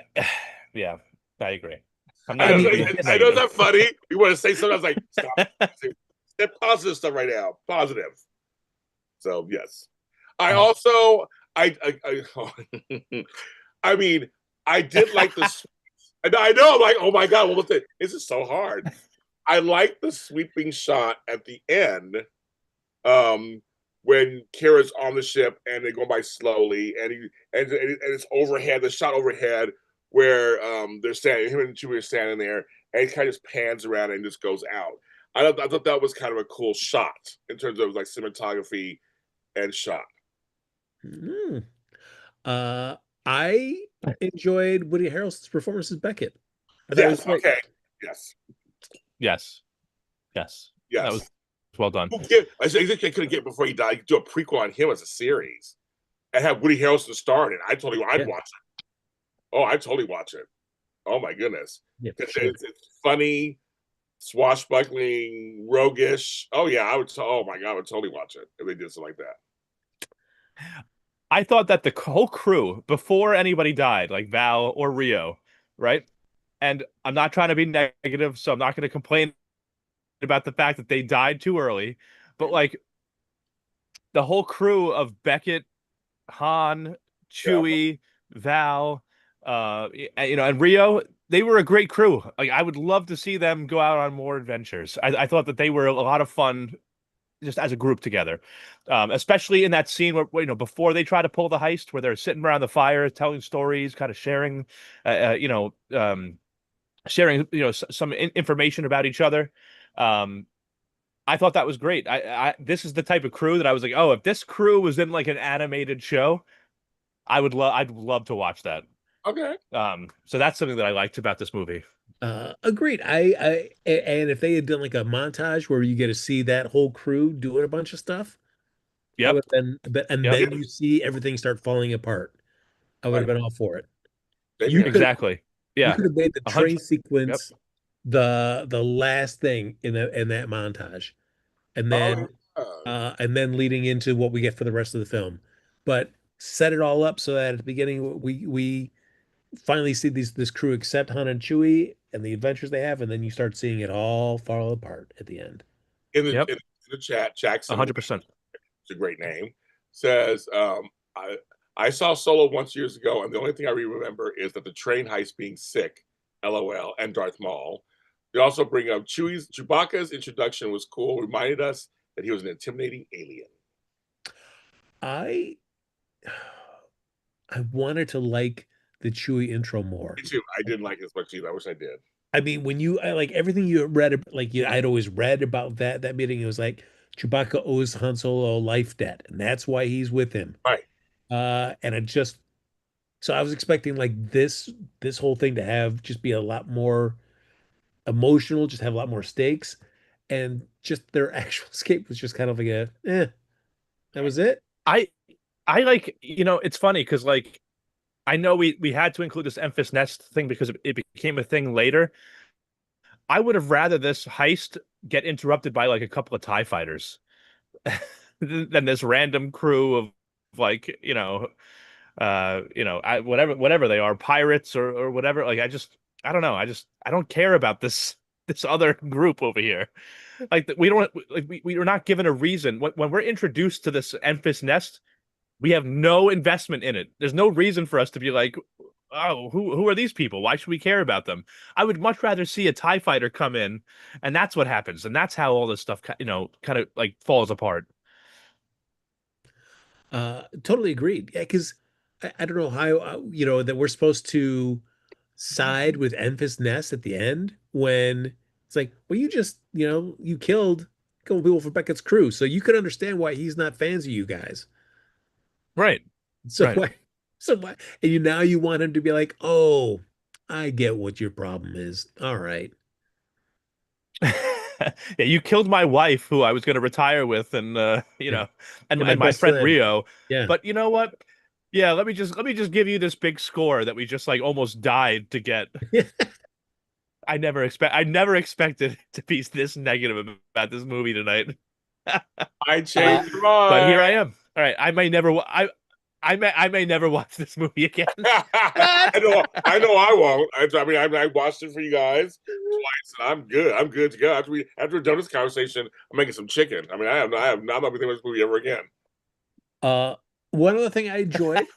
agree. I know that's funny. You want to say something? I was like, stop. Say positive stuff right now. Positive. So yes, I also I mean I did like the. I know, I'm like, oh my god, well, this is so hard. I like the sweeping shot at the end, when Kira's on the ship and they're going by slowly, and it's overhead, the shot overhead where they're standing, him and Chewie are standing there, and it kind of just pans around and just goes out. I thought that was kind of a cool shot in terms of cinematography and shot. I enjoyed Woody Harrelson's performance as Beckett. Yes. Okay. Yes. Yes. Yes. Yes. That was well done. I think I could get before he died. Do a prequel on him as a series, and have Woody Harrelson star in it. I'd watch it. Oh, I'd totally watch it. Oh my goodness. Yeah, it's funny. swashbuckling, roguish. Oh yeah, oh my god, I would totally watch it if they did something like that. I thought that the whole crew, before anybody died, like Val or Rio, right? And I'm not trying to be negative, so I'm not going to complain about the fact that they died too early. But like the whole crew of Beckett, Han, Yeah. Chewie, Val, and Rio, they were a great crew. Like I would love to see them go out on more adventures. I thought that they were a lot of fun just as a group together, especially in that scene where before they try to pull the heist, where they're sitting around the fire, telling stories, kind of sharing, sharing some information about each other. Um, I thought that was great. This is the type of crew that I was like, oh, if this crew was in like an animated show, I'd love to watch that. Okay. So that's something that I liked about this movie. Agreed. And if they had done like a montage where you get to see that whole crew doing a bunch of stuff, I Yep. would have been, and Yep. then you see everything start falling apart. I would have been all for it. Same You here. could Exactly. you Yeah. could have made the A train hundred. Yep. sequence the last thing in that montage, and Oh then leading into what we get for the rest of the film. But set it all up so that at the beginning we finally see this crew accept Han and Chewie and the adventures they have, and then you start seeing it all fall apart at the end. in the Yep. in the chat, Jackson, which 100%. is a great name, says I saw Solo once years ago, and the only thing I remember is that the train heist being sick, LOL, and Darth Maul. They also bring up Chewbacca's introduction was cool, reminded us that he was an intimidating alien. I I wanted to like the Chewie intro more. Me too. I didn't like it as much either. I wish I did. I mean, I like everything you read, like I'd always read about that meeting. It was like Chewbacca owes Han Solo a life debt, and that's why he's with him. Right. And it just so I was expecting like this whole thing to have just be a lot more emotional, just have a lot more stakes, and just their actual escape was just kind of like that was it. I I like, it's funny because like I know we had to include this Memphis Nest thing because it became a thing later. I would have rather this heist get interrupted by like a couple of TIE fighters than this random crew of like, whatever they are, pirates or whatever. Like I don't know. I don't care about this other group over here. Like we don't like we were not given a reason when we're introduced to this Memphis Nest. We have no investment in it. There's no reason for us to be like, oh, who are these people? Why should we care about them? I would much rather see a TIE fighter come in, and that's what happens, and that's how all this stuff, kind of like falls apart. Totally agreed. Yeah, because I don't know how that we're supposed to side with Enfys Nest at the end when it's like, well, you just you killed a couple people from Beckett's crew, so you could understand why he's not fans of you guys. Right, So right. why? So why? And now you want him to be like, oh, I get what your problem is. All right. Yeah, you killed my wife, who I was going to retire with, and Yeah. and And my my best friend friend. Rio. Yeah. But you know what? Yeah, let me just give you this big score that we just like almost died to get. I never expected it to be this negative about this movie tonight. I Uh, changed your But here I mind. am. All right, I may never watch this movie again. I know I won't. I mean, I watched it for you guys twice, and I'm good. I'm good to go. After we're done this conversation, I'm making some chicken. I mean, I'm not gonna be thinking about this movie ever again. uh, one other thing I enjoyed,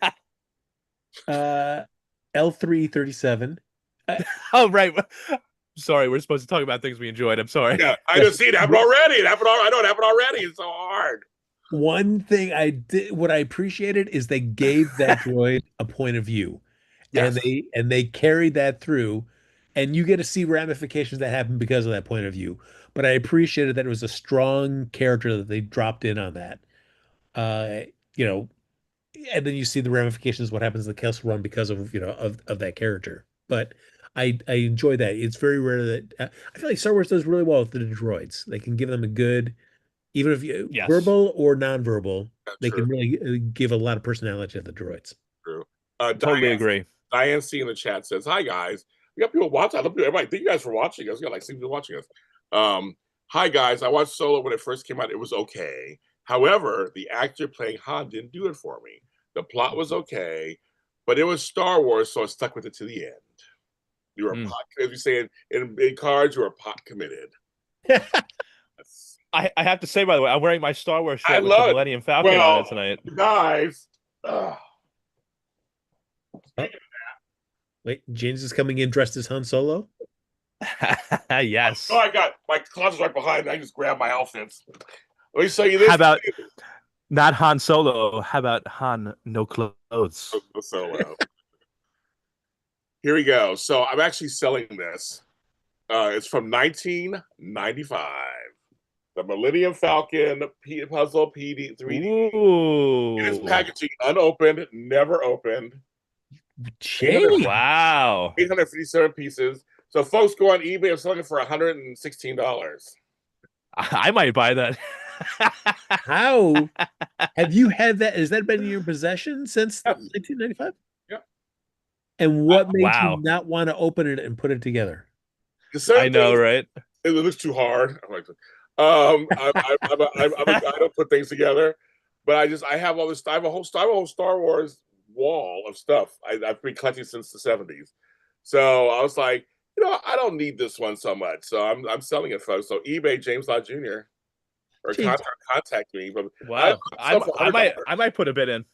uh, L337. Oh, right. Sorry, we're supposed to talk about things we enjoyed. I'm sorry. Yeah, I Yes. just see it happen already. I know it happened already. It's so hard. One thing what I appreciated is they gave that droid a point of view, and Yes. they carried that through, and you get to see ramifications that happen because of that point of view. But I appreciated that it was a strong character that they dropped in on that. Uh, you know, and then you see the ramifications, what happens in the Kessel Run because of of that character. But I enjoy that. It's very rare that I feel like Star Wars does really well with the droids. They can give them a good, even if you Yes. verbal or nonverbal, Yeah, they true. can really give a lot of personality to the droids. True. Totally agree. Diane C in the chat says, "Hi guys, we got people watching. I love everybody. Thank you guys for watching us. We got like 6 people watching us. Hi guys, I watched Solo when it first came out. It was okay. However, the actor playing Han didn't do it for me. The plot was okay, but it was Star Wars, so I stuck with it to the end. You were pot, as we say in cards, you were pot committed. I have to say, by the way, I'm wearing my Star Wars I shirt with the love it. Millennium Falcon on it tonight. Guys. Wait, James is coming in dressed as Han Solo? Yes. Oh, I got my closet's right behind me. I just grabbed my outfits. Let me show you this. How about not Han Solo? How about Han no clothes? Solo. Here we go. So I'm actually selling this. It's from 1995. The Millennium Falcon puzzle PD 3D. Ooh. It is packaging unopened, never opened. Wow. 857 pieces. So folks go on eBay. I'm selling it for $116. I might buy that. How have you had that? Has that been in your possession since 1995? Yeah. And what made Wow. you not want to open it and put it together? I know, right? It looks too hard. I'm like, I'm a guy to put things together, but I have all this. I have a whole Star Wars wall of stuff I've been collecting since the 70s. So I was like, I don't need this one so much. So I'm selling it, folks. So eBay, James Lott Jr. or contact me. But wow, I might put a bit in.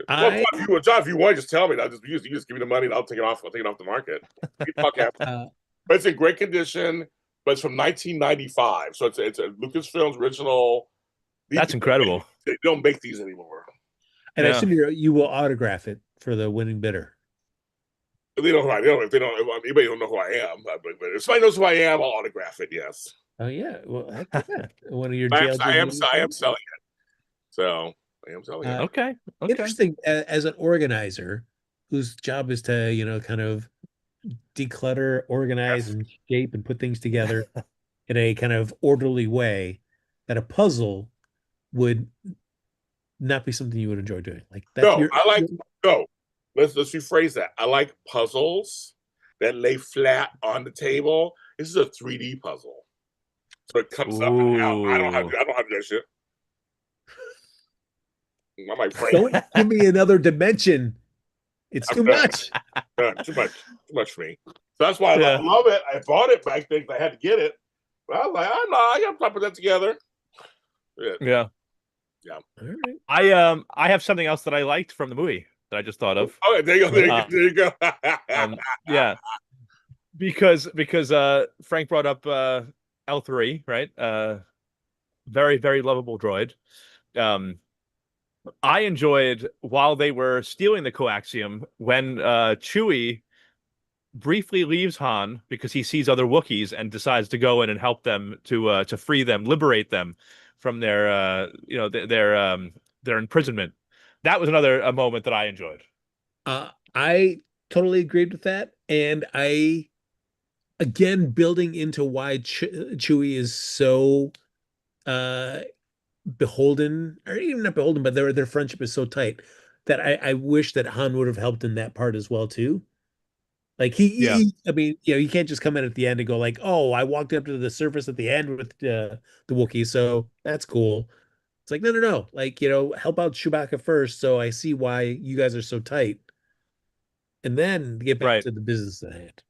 Well, John, if you want, just tell me. You just give me the money, and I'll take it off. I'll take it off the market. But it's in great condition. But it's from 1995, so it's a Lucasfilm's original. That's incredible. They don't make these anymore. And I assume you will autograph it for the winning bidder. They don't. If anybody don't know who I am, but if somebody knows who I am, I'll autograph it. Yes. Oh yeah. Well, heck yeah. One of your I am selling it. So I am selling it. Okay. Interesting. As an organizer, whose job is to kind of declutter, organize, and shape and put things together in a kind of orderly way, that a puzzle would not be something you would enjoy doing. Like that. Let's rephrase that. I like puzzles that lay flat on the table. This is a 3D puzzle, so it comes up and out. I don't have that shit. Don't give me another dimension. It's too much. Too much for me. So that's why I love it. I bought it back then. I had to get it. But I was like, I got to put that together. Yeah. All right. I have something else that I liked from the movie that I just thought of. Oh, there you go. Yeah. Because Frank brought up L3, right? Very, very lovable droid. I enjoyed while they were stealing the coaxium when Chewie briefly leaves Han because he sees other Wookiees and decides to go in and help them to free them, liberate them from their their imprisonment. That was another moment that I enjoyed. I totally agreed with that, and again building into why Chewie is so beholden, or even not beholden, but their friendship is so tight that I wish that Han would have helped in that part as well too. Like I mean, you can't just come in at the end and go like, "Oh, I walked up to the surface at the end with the Wookiee, so that's cool." It's like, no. Like, help out Chewbacca first, so I see why you guys are so tight, and then get back to the business at hand.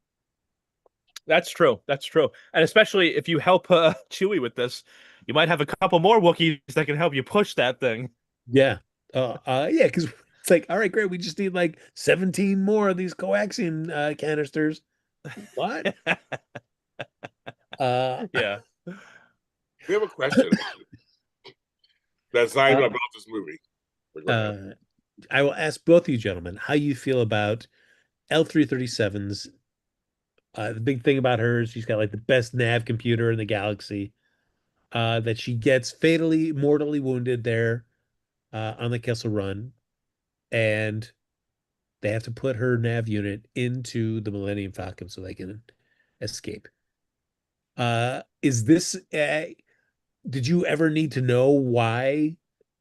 That's true. And especially if you help Chewie with this, you might have a couple more Wookiees that can help you push that thing. Yeah. Because it's like, all right, great. We just need like 17 more of these coaxium canisters. What? Yeah. We have a question that's not even about this movie. I will ask both of you gentlemen how you feel about L337's. The big thing about her is she's got like the best nav computer in the galaxy. That she gets fatally, mortally wounded there on the Kessel Run, and they have to put her nav unit into the Millennium Falcon so they can escape. Is this? Did you ever need to know why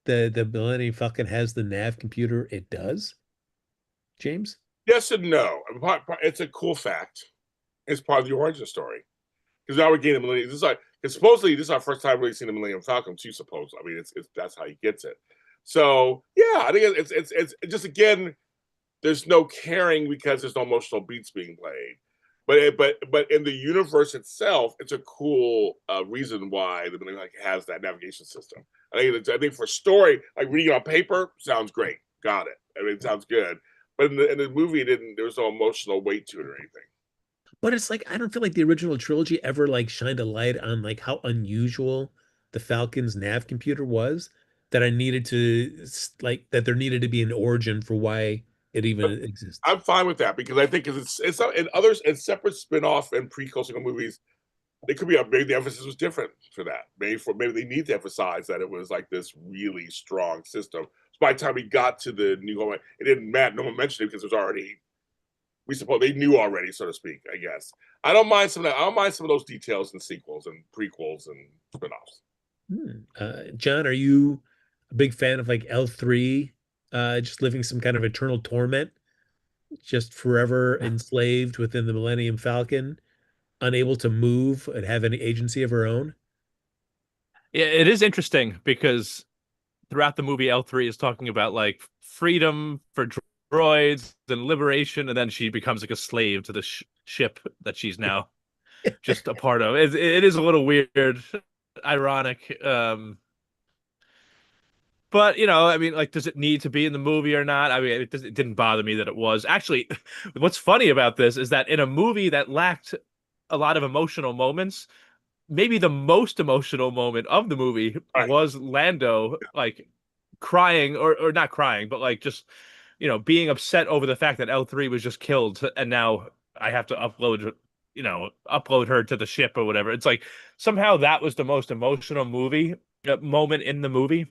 the Millennium Falcon has the nav computer it does, James? Yes and no. It's a cool fact. It's part of the origin story. because now we're getting Millennium. This is like, because supposedly this is our first time really seeing the Millennium Falcon too. Suppose I mean it's that's how he gets it. So yeah, I think it's just again, there's no caring because there's no emotional beats being played. But in the universe itself, it's a cool reason why the like has that navigation system. I think for story, like reading on paper, sounds great. Got it. I mean, it sounds good. But in the movie, it didn't. There was no emotional weight to it or anything. But it's like I don't feel like the original trilogy ever like shined a light on like how unusual the Falcon's nav computer was that I needed to like that there needed to be an origin for why it even But exists. I'm fine with that because I think it's not, in others in separate spin-off and prequel single movies. It could be maybe the emphasis was different for that. Maybe they need to emphasize that it was like this really strong system. So by the time we got to the New Hope, it didn't matter. No one mentioned it because it was already we suppose they knew already, so to speak. I guess I don't mind some of that. I don't mind some of those details in sequels and prequels and spinoffs. John, are you a big fan of like L3 just living some kind of eternal torment, just forever enslaved within the Millennium Falcon, unable to move and have any agency of her own? Yeah, it is interesting because throughout the movie, L3 is talking about like freedom for droids and liberation, and then she becomes like a slave to the ship that she's now just a part of. It is a little weird, ironic. But I mean, like, does it need to be in the movie or not? I mean, it didn't bother me that it was. Actually, what's funny about this is that in a movie that lacked a lot of emotional moments, maybe the most emotional moment of the movie Right. was Lando like crying or not crying, but like just being upset over the fact that L3 was just killed and now I have to upload her to the ship or whatever. It's like somehow that was the most emotional moment in the movie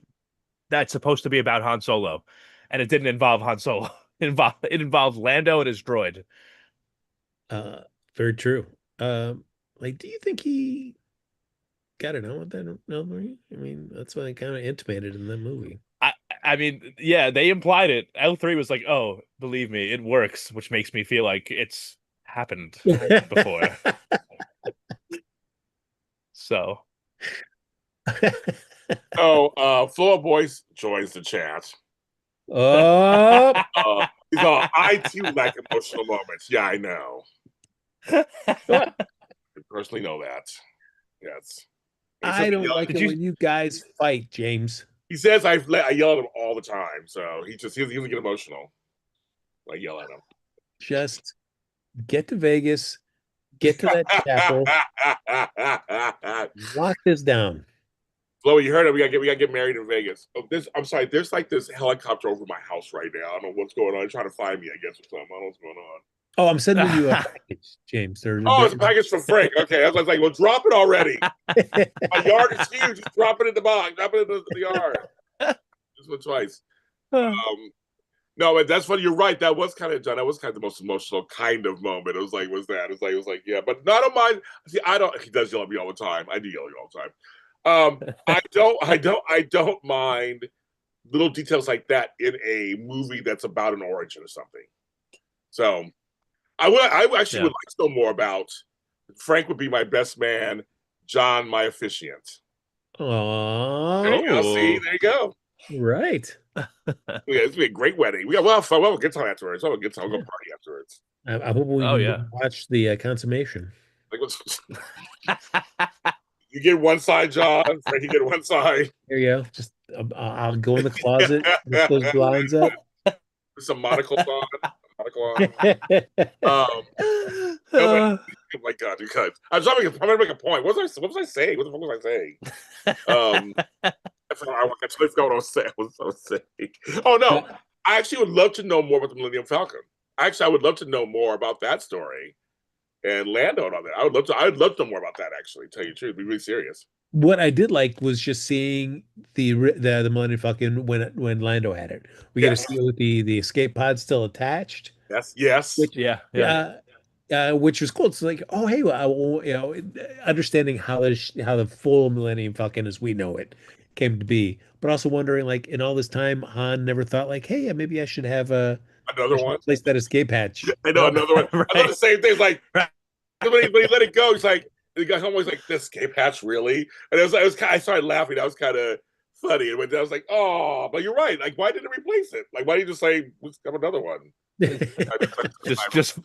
that's supposed to be about Han Solo, and it didn't involve Han Solo. It involved Lando and his droid. Uh, Very true. Like, do you think he got it on with that Ellery? I mean, that's what I kind of intimated in that movie. I I mean, yeah, they implied it. L3 was like, "Oh, believe me, it works," which makes me feel like it's happened before. So, Oh, Flow Boys joins the chat. Oh, He's all, I too lack emotional moments. Yeah, I know. I personally know that. Yes. I don't like Did it you? when you guys fight, James. He says I yell at him all the time, so he doesn't get emotional. I yell at him. Just get to Vegas, get to that chapel, lock this down. Flo, you heard it. We gotta get married in Vegas. Oh, I'm sorry. There's like this helicopter over my house right now. I don't know what's going on. They're trying to find me, I guess, or something. I don't know what's going on. Oh, I'm sending you a package, James. Oh, it's a package from Frank. Okay, I was like, well, drop it already. My yard is huge. Just drop it in the box. Drop it in the yard. Just went twice. No, but that's funny. You're right. That was kind of John. That was kind of the most emotional kind of moment. It was like, it was like, yeah. But not on mine. See, I don't. He does yell at me all the time. I do yell at you all the time. I don't mind little details like that in a movie that's about an origin or something. So I actually would like to know more about Frank would be my best man, John my officiant. Aww. There you go. See, there you go. Right. Yeah, it's gonna be a great wedding. We'll have fun. We'll have a good time afterwards. We'll have a good time. We'll go party afterwards. I hope we can watch the consummation. Like, you get one side, John. Frank, you get one side. There you go. Just I'll go in the closet, lift those blinds up. Put some monocles on. Oh my God, you could. I'm trying to make a point. What was I saying? What the fuck was I saying? I totally forgot what I was saying. Oh no, I actually would love to know more about the Millennium Falcon. Actually, I would love to know more about that story and Lando and all that. I'd love to know more about that. Actually, tell you the truth, be really serious. What I did like was just seeing the Millennium Falcon when Lando had it. We get to see it with the escape pod still attached. Yes. Which, which was cool. It's like, oh hey, well, understanding how the full Millennium Falcon as we know it came to be, but also wondering like in all this time, Han never thought like, hey, maybe I should have another one. Place that escape hatch. I know another one. Right. I thought the same thing. Like when he let it go, he's like, the guy's always like, "This escape hatch, really?" And I started laughing. That was kind of funny. And I was like, "Oh, but you're right. Like, why didn't it replace it? Like, why didn't you just say let's have another one?"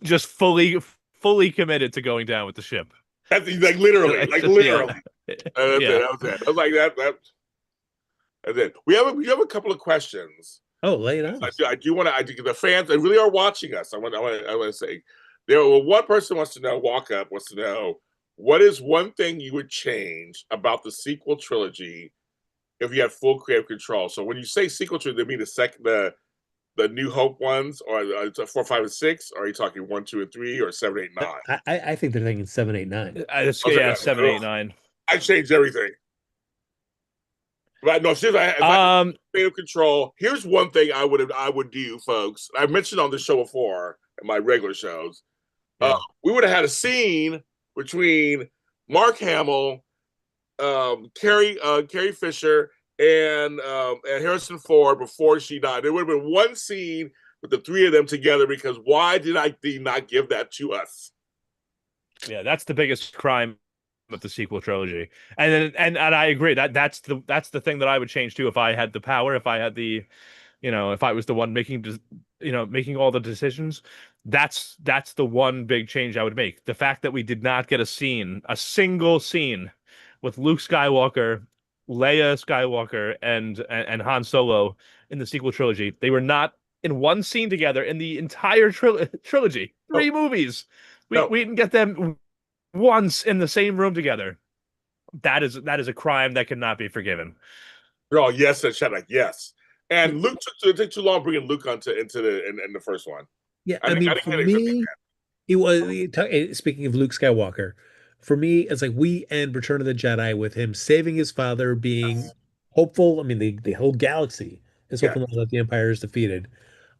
Just fully committed to going down with the ship. That's like literally, like literally. Yeah. That's Yeah. it. That was it. I was like that. That's it. We have a couple of questions. Oh, lay it on. I do want to. I think the fans they really are watching us. I want to say one person wants to know. Walk up wants to know what is one thing you would change about the sequel trilogy if you had full creative control. So when you say sequel trilogy, they mean the New Hope ones, or 4, 5, and 6? Or are you talking 1, 2, and 3, or 7, 8, 9? I think they're thinking 7, 8, 9. Yeah, 7, 8, 9. I changed everything. Right? No, seriously. If I had creative control, here's one thing I would do, folks. I mentioned on the show before in my regular shows. Yeah. We would have had a scene between Mark Hamill, Carrie Fisher, and Harrison Ford before she died. There would have been one scene with the three of them together, because why did I not give that to us? Yeah, that's the biggest crime of the sequel trilogy. And I agree that's the thing that I would change too if I had the power, if I had the, if I was the one making all the decisions. That's the one big change I would make. The fact that we did not get a single scene with Luke Skywalker, Leia Skywalker, and Han Solo in the sequel trilogy. They were not in one scene together in the entire trilogy. 3 movies. We didn't get them once in the same room together. That is a crime that cannot be forgiven. Oh, yes, and Shattuck, yes. And Luke took too long bringing Luke into the first one. Yeah, I mean, for me, it was, speaking of Luke Skywalker, for me, it's like we end Return of the Jedi with him saving his father, being hopeful. I mean, the whole galaxy is hopeful now that the Empire is defeated.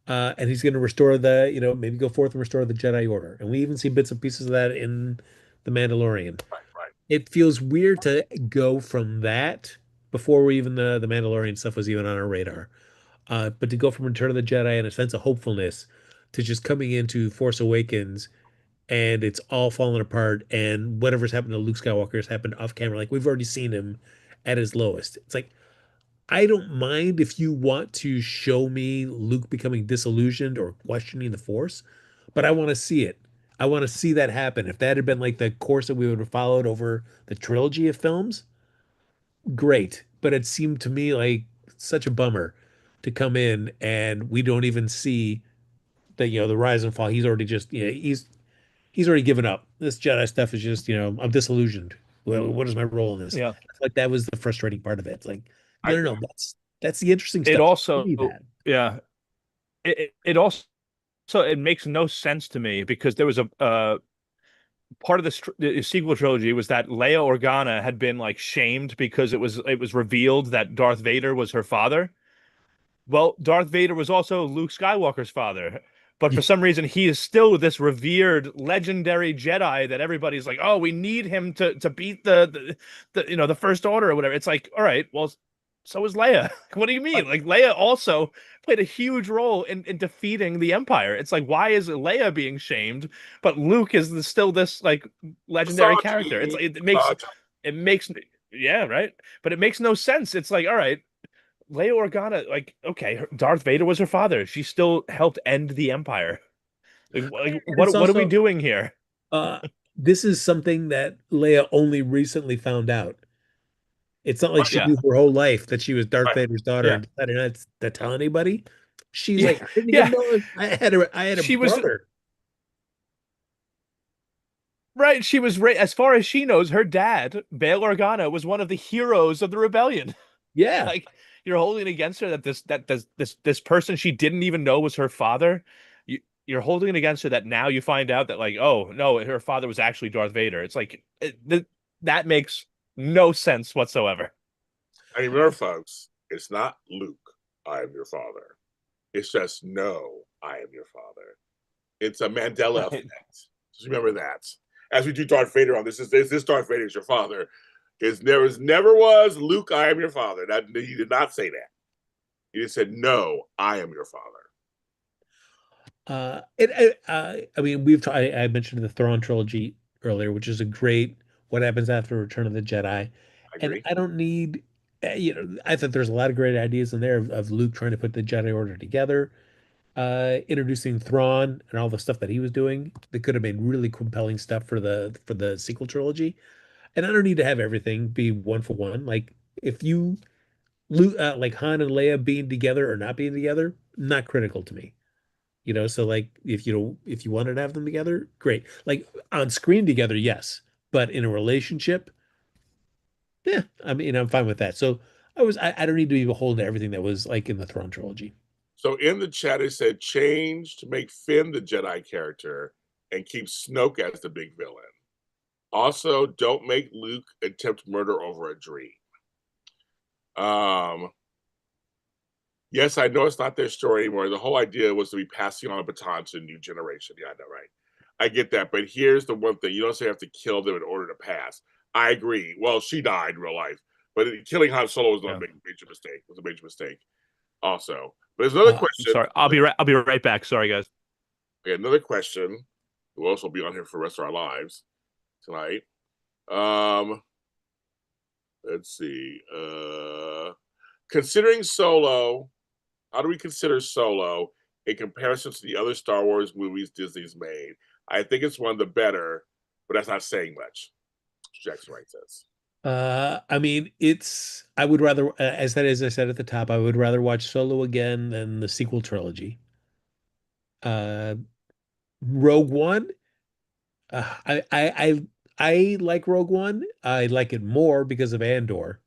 And he's going to restore maybe go forth and restore the Jedi Order. And we even see bits and pieces of that in The Mandalorian. Right. It feels weird to go from that before even the Mandalorian stuff was even on our radar. But to go from Return of the Jedi and a sense of hopefulness to just coming into Force Awakens and it's all falling apart, and whatever's happened to Luke Skywalker has happened off camera. Like, we've already seen him at his lowest. It's like, I don't mind if you want to show me Luke becoming disillusioned or questioning the Force, but I want to see it. I want to see that happen. If that had been like the course that we would have followed over the trilogy of films, great. But it seemed to me like such a bummer to come in and we don't even see the rise and fall. He's already just, he's already given up. This Jedi stuff is just, I'm disillusioned. Well, what is my role in this? Yeah. Like, that was the frustrating part of it. It's like, no, that's the interesting stuff. It also, yeah, it also, so it makes no sense to me, because there was a part of the sequel trilogy was that Leia Organa had been like shamed because it was revealed that Darth Vader was her father. Well, Darth Vader was also Luke Skywalker's father. But for some reason, he is still this revered, legendary Jedi that everybody's like, oh, we need him to beat the First Order or whatever. It's like, all right, well, so is Leia. What do you mean? Like, Leia also played a huge role in defeating the Empire. It's like, why is Leia being shamed, but Luke is still this like legendary character? It makes yeah, right. But it makes no sense. It's like, all right, Leia Organa, like, okay, Darth Vader was her father. She still helped end the Empire. Like what are we doing here? This is something that Leia only recently found out. It's not like she knew her whole life that she was Darth Vader's daughter and decided not to tell anybody. She's like, I didn't even know I had a brother. Right, she was as far as she knows, her dad, Bail Organa, was one of the heroes of the rebellion. Yeah. Like, you're holding against her that this person she didn't even know was her father. You're holding it against her that now you find out that, like, oh no, her father was actually Darth Vader. It's like that makes no sense whatsoever. I mean, remember, folks, it's not Luke, I am your father. It's just, no, I am your father. It's a Mandela effect. Just remember that. As we do Darth Vader on this Darth Vader is your father. There never was Luke, I am your father. He did not say that. He just said, no, I am your father. I mean, I mentioned the Thrawn trilogy earlier, which is a great what happens after Return of the Jedi. I And agree. I don't need, I thought there's a lot of great ideas in there of Luke trying to put the Jedi Order together, introducing Thrawn and all the stuff that he was doing that could have made really compelling stuff for the sequel trilogy. And I don't need to have everything be one for one. Like if you Luke, like Han and Leia being together or not being together, not critical to me. So like if you wanted to have them together, great. Like on screen together, yes, but in a relationship, yeah, I mean I'm fine with that. So I don't need to be beholden to everything that was like in the Thrawn trilogy. So in the chat, it said change to make Finn the Jedi character and keep Snoke as the big villain. Also, don't make Luke attempt murder over a dream. Yes, I know it's not their story anymore. The whole idea was to be passing on a baton to a new generation. Yeah, I know, right? I get that, but here's the one thing: you don't say you have to kill them in order to pass. I agree. Well, she died in real life, but killing Han Solo was not a major mistake. It was a major mistake, also. But there's another question. Sorry, I'll be right back. Sorry, guys. Okay, another question. We'll also be on here for the rest of our lives tonight. Let's see. Considering Solo, how do we consider Solo in comparison to the other Star Wars movies Disney's made? I think it's one of the better, but that's not saying much. Jackson Wright says. I mean, I would rather, as I said at the top, I would rather watch Solo again than the sequel trilogy. Rogue One, I like Rogue One. I like it more because of Andor.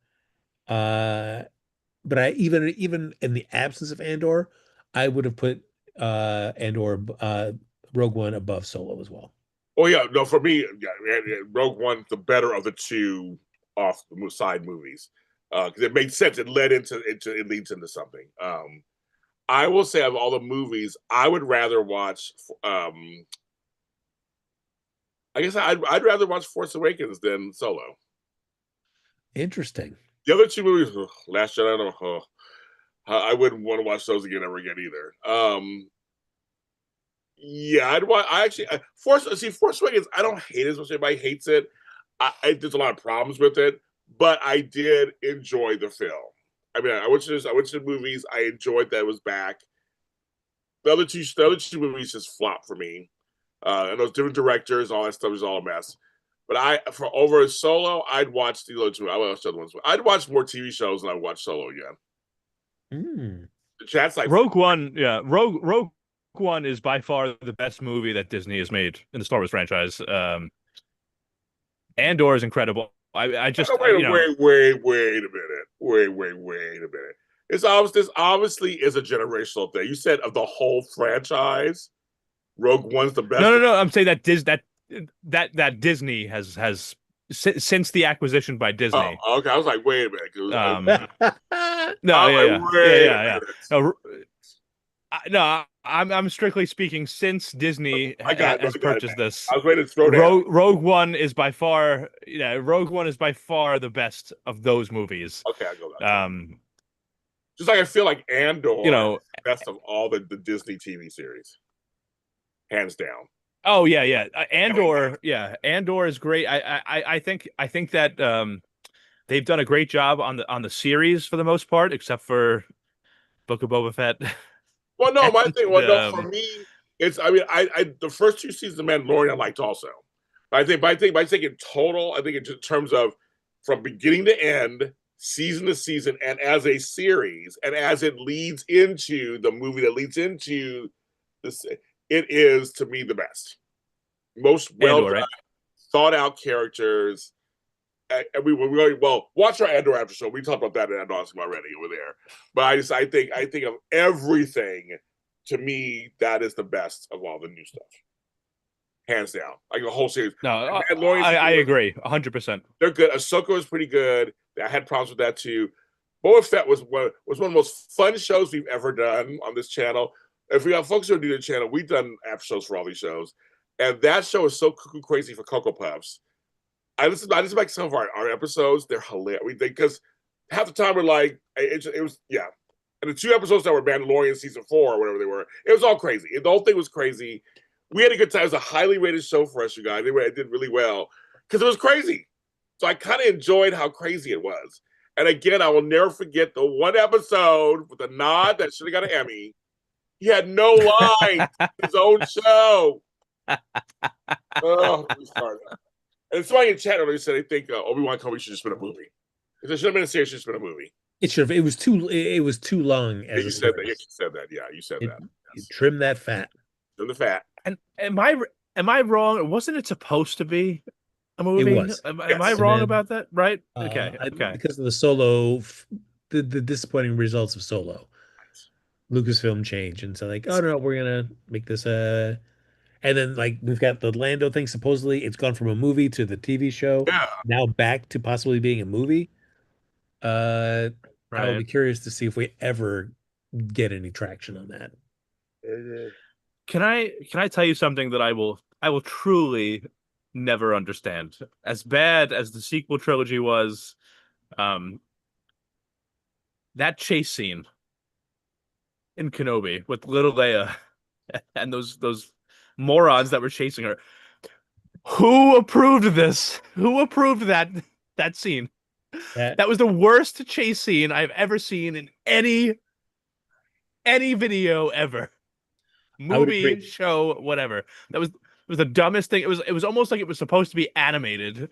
But I even in the absence of Andor, I would have put Andor Rogue One above Solo as well. Oh yeah, no, for me, yeah, Rogue One's the better of the two off the side movies because it made sense. It leads into something. I will say of all the movies, I would rather watch. I guess I'd rather watch Force Awakens than Solo. Interesting. The other two movies, Last Jedi, I wouldn't want to watch those ever again either. Yeah, I'd watch. Force Awakens. I don't hate it as much as everybody hates it. There's a lot of problems with it, but I did enjoy the film. I mean, I went to the movies. I enjoyed that it was back. The other two movies just flopped for me. And those different directors, all that stuff is all a mess. But for over Solo, I'd watch the other two. I watch the other ones. I'd watch more TV shows than I watch Solo again. The chat's like Rogue One. Yeah, Rogue One is by far the best movie that Disney has made in the Star Wars franchise. Andor is incredible. I just wait a minute. Wait a minute. This obviously is a generational thing. You said of the whole franchise, Rogue One's the best. No. I'm saying that Disney has since the acquisition by Disney. Oh, okay. I was like, wait a minute. No, I'm strictly speaking since Disney has purchased this. I was waiting to throw down. Rogue One is by far, Rogue One is by far the best of those movies. Okay, I go back. Just like I feel like Andor, is the best of all the Disney TV series, hands down. Oh yeah. Andor is great. I think that they've done a great job on the series for the most part, except for Book of Boba Fett. Well, no, my thing. Well, no, for me, it's. I mean, I the first two seasons of Mandalorian I liked also. But I think in total, I think in terms of from beginning to end, season to season, and as a series, and as it leads into the movie that leads into this, it is to me the best, most well done, thought out characters. And we watch our Andor after show. We talked about that in Andor already over there. But I think of everything. To me, that is the best of all the new stuff, hands down. Like the whole series. No, I agree, 100%. They're good. Ahsoka was pretty good. I had problems with that too. Boba Fett was one of the most fun shows we've ever done on this channel. If we have folks who are new to the channel, we've done after shows for all these shows, and that show is so cuckoo crazy for Cocoa Puffs. I just like some of our episodes. They're hilarious because half the time we're like, it was. And the two episodes that were Mandalorian season 4 or whatever they were, it was all crazy. The whole thing was crazy. We had a good time. It was a highly rated show for us, you guys. It did really well because it was crazy. So I kind of enjoyed how crazy it was. And again, I will never forget the one episode with a nod that should have got an Emmy. He had no line, his own show. Oh, we started. And somebody in chat earlier said they think Obi-Wan Kenobi should just been a movie. It should have been a series, should have been a movie. It should have. It was too long. Yeah, you said that. Yeah, you said that. Yeah, you said that. You trim that fat. Trim the fat. And am I wrong? Wasn't it supposed to be a movie? It was. Am Yes. I wrong about that? Right? Okay. Because of the Solo, the disappointing results of Solo, Lucasfilm changed and so like, oh no, we're gonna make this and then like we've got the Lando thing. Supposedly, it's gone from a movie to the TV show. Yeah. Now back to possibly being a movie. I will be Right. curious to see if we ever get any traction on that. Can I tell you something that I will truly never understand? As bad as the sequel trilogy was, that chase scene in Kenobi with little Leia and those morons that were chasing her. Who approved this? Who approved that scene? That was the worst chase scene I've ever seen in any video ever. Movie, show, whatever. It was the dumbest thing. It was almost like it was supposed to be animated.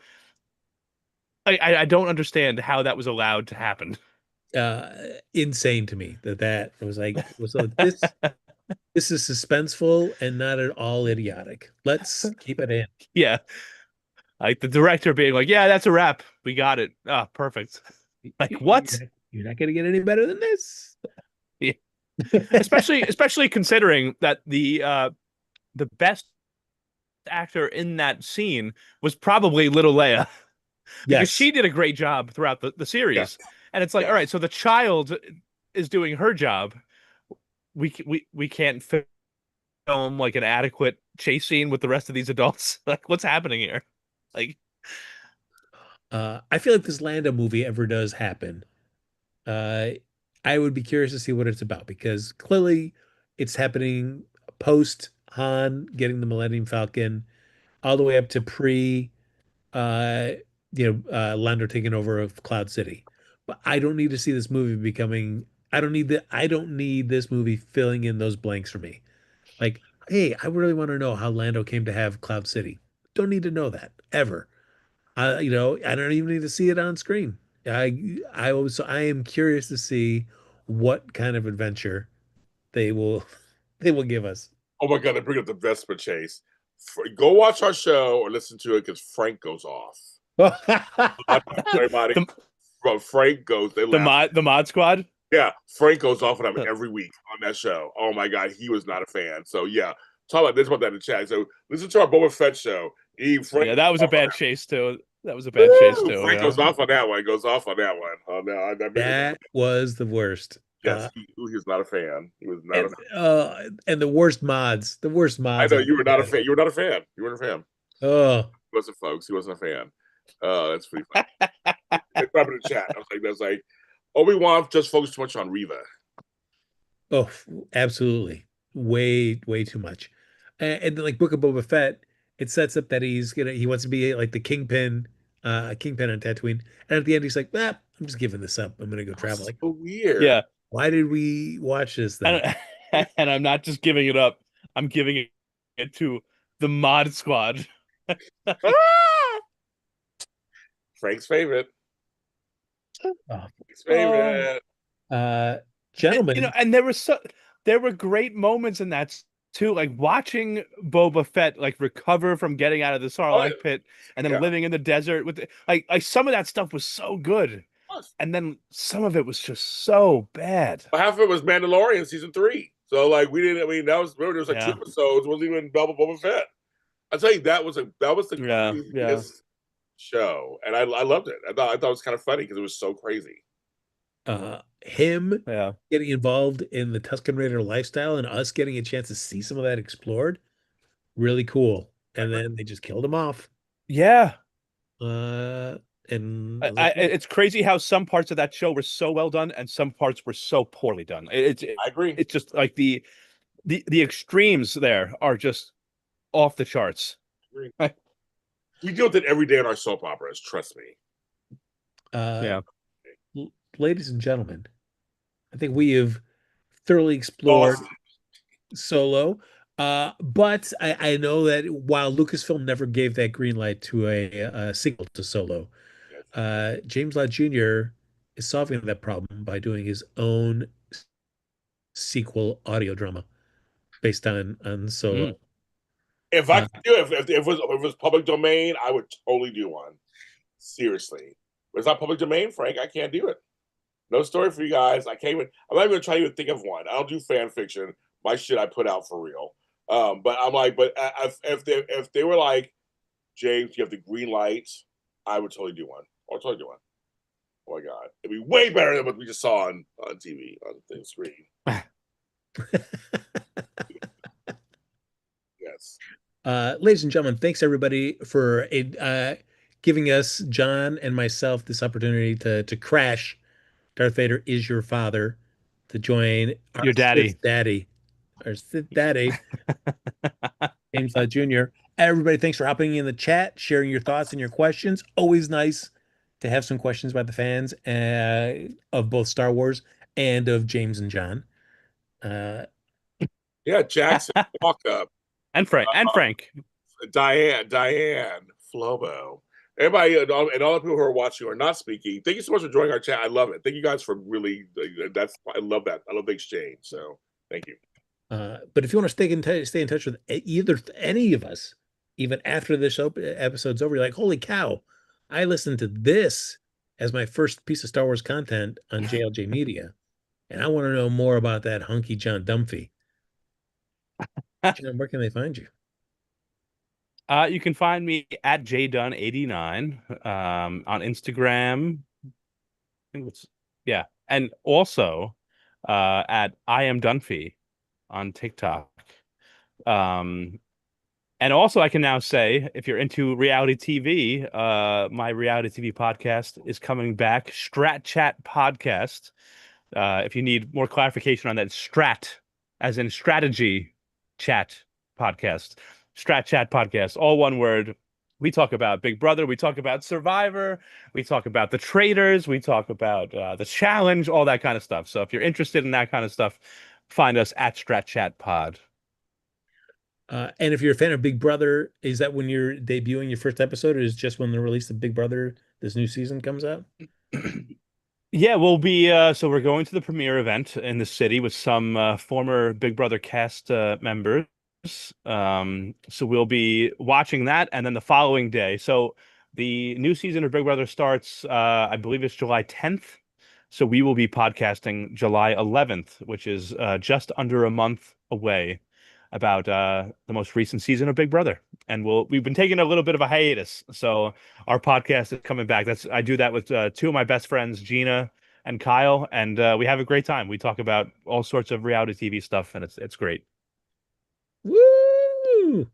I don't understand how that was allowed to happen. Insane to me that it was like this this is suspenseful and not at all idiotic. Let's keep it in. Yeah. Like the director being like, yeah, that's a wrap. We got it. Ah, perfect. Like what? You're not gonna get any better than this. Yeah. especially considering that the best actor in that scene was probably little Leia. Because she did a great job throughout the series. Yes. And it's like, all right, so the child is doing her job. We can't film like an adequate chase scene with the rest of these adults. Like, what's happening here? Like, I feel like this Lando movie ever does happen, I would be curious to see what it's about because clearly it's happening post Han getting the Millennium Falcon, all the way up to pre, Lando taking over of Cloud City. But I don't need to see this movie becoming. I don't need this movie filling in those blanks for me. Like, hey, I really want to know how Lando came to have Cloud City. Don't need to know that ever. I don't even need to see it on screen. I am curious to see what kind of adventure they will give us. Oh my god, they bring up the Vespa chase. Go watch our show or listen to it because Frank goes off. Frank goes. The mod squad. Yeah, Frank goes off on him every week on that show. Oh my god, he was not a fan. So yeah, talk about this, about that in the chat. So listen to our Boba Fett show. Yeah, that was a bad chase too. That was a bad chase too. Frank goes off on that one. Goes off on that one. Oh no, that was the worst. Yes, he was not a fan. He was not a fan. And the worst mods. The worst mods. I know you were not a fan. You were not a fan. You weren't a fan. Oh, he wasn't, folks. He wasn't a fan. That's pretty funny. It's probably in the chat. I was like, that's like Obi-Wan just focused too much on Reva. Oh, absolutely. Way too much. And like Book of Boba Fett, it sets up that he wants to be like the kingpin on Tatooine. And at the end, he's like, I'm just giving this up. I'm gonna go travel. Like, so weird. Yeah. Why did we watch this then? And I'm not just giving it up. I'm giving it to the mod squad. Frank's favorite. Frank's favorite. Gentlemen. And there were great moments in that too, like watching Boba Fett like recover from getting out of the Sarlacc pit and then living in the desert with like some of that stuff was so good. And then some of it was just so bad. Well, half of it was Mandalorian season 3. So like that was, remember there was like 2 episodes, it wasn't even double Boba Fett. I tell you, that was the craziest show. And I loved it. I thought it was kind of funny because it was so crazy. Him getting involved in the Tusken Raider lifestyle and us getting a chance to see some of that explored, really cool. And then they just killed him off. Yeah. And it's crazy how some parts of that show were so well done and some parts were so poorly done. I agree. It's just like the extremes there are just off the charts. I agree. We deal with it every day in our soap operas. Trust me. Yeah. Ladies and gentlemen, I think we have thoroughly explored Awesome. Solo. But I know that while Lucasfilm never gave that green light to a sequel to Solo, James Lott Jr. is solving that problem by doing his own sequel audio drama based on Solo. Mm. If I could do it, if it was public domain, I would totally do one. Seriously. But it's not public domain, Frank. I can't do it. No story for you guys. I can't even. I'm not even trying to even think of one. I don't do fan fiction. My shit I put out for real. But I'm like, but if they were like, James, you have the green light, I would totally do one. I would totally do one. Oh my god, it'd be way better than what we just saw on TV on the screen. Yes. Ladies and gentlemen, thanks everybody for giving us, John and myself, this opportunity to crash Darth Vader is your father, to join our Your daddy. Sith daddy, James Lott Jr. Everybody, thanks for hopping in the chat, sharing your thoughts and your questions. Always nice to have some questions by the fans of both Star Wars and of James and John. Yeah, Jackson, walk up. And Frank. Diane, Flobo. Everybody and all the people who are watching or not speaking, thank you so much for joining our chat. I love it. Thank you guys for really, I love that. I love the exchange. So thank you. But if you want to stay in touch with any of us, even after this episode's over, you're like, holy cow, I listened to this as my first piece of Star Wars content on JLJ Media, and I want to know more about that hunky John Dunphy. John, where can they find you? You can find me at jdun89 on Instagram. And also at I am Dunphy on TikTok. And also I can now say, if you're into reality TV, my reality TV podcast is coming back, Strat Chat Podcast. If you need more clarification on that, Strat, as in strategy chat podcast. Strat Chat Podcast, all one word. We talk about Big Brother, we talk about Survivor, we talk about the Traitors, we talk about the Challenge, all that kind of stuff. So if you're interested in that kind of stuff, find us at Strat Chat Pod. And if you're a fan of Big Brother, is that when you're debuting your first episode, or is it just when the release of Big Brother, this new season, comes out? Yeah, we'll be so we're going to the premiere event in the city with some former Big Brother cast members. So we'll be watching that, and then the following day. So the new season of Big Brother starts, I believe it's July 10th. So we will be podcasting July 11th, which is just under a month away, about the most recent season of Big Brother. And we've been taking a little bit of a hiatus. So our podcast is coming back. I do that with two of my best friends, Gina and Kyle, and we have a great time. We talk about all sorts of reality TV stuff, and it's great. Woo!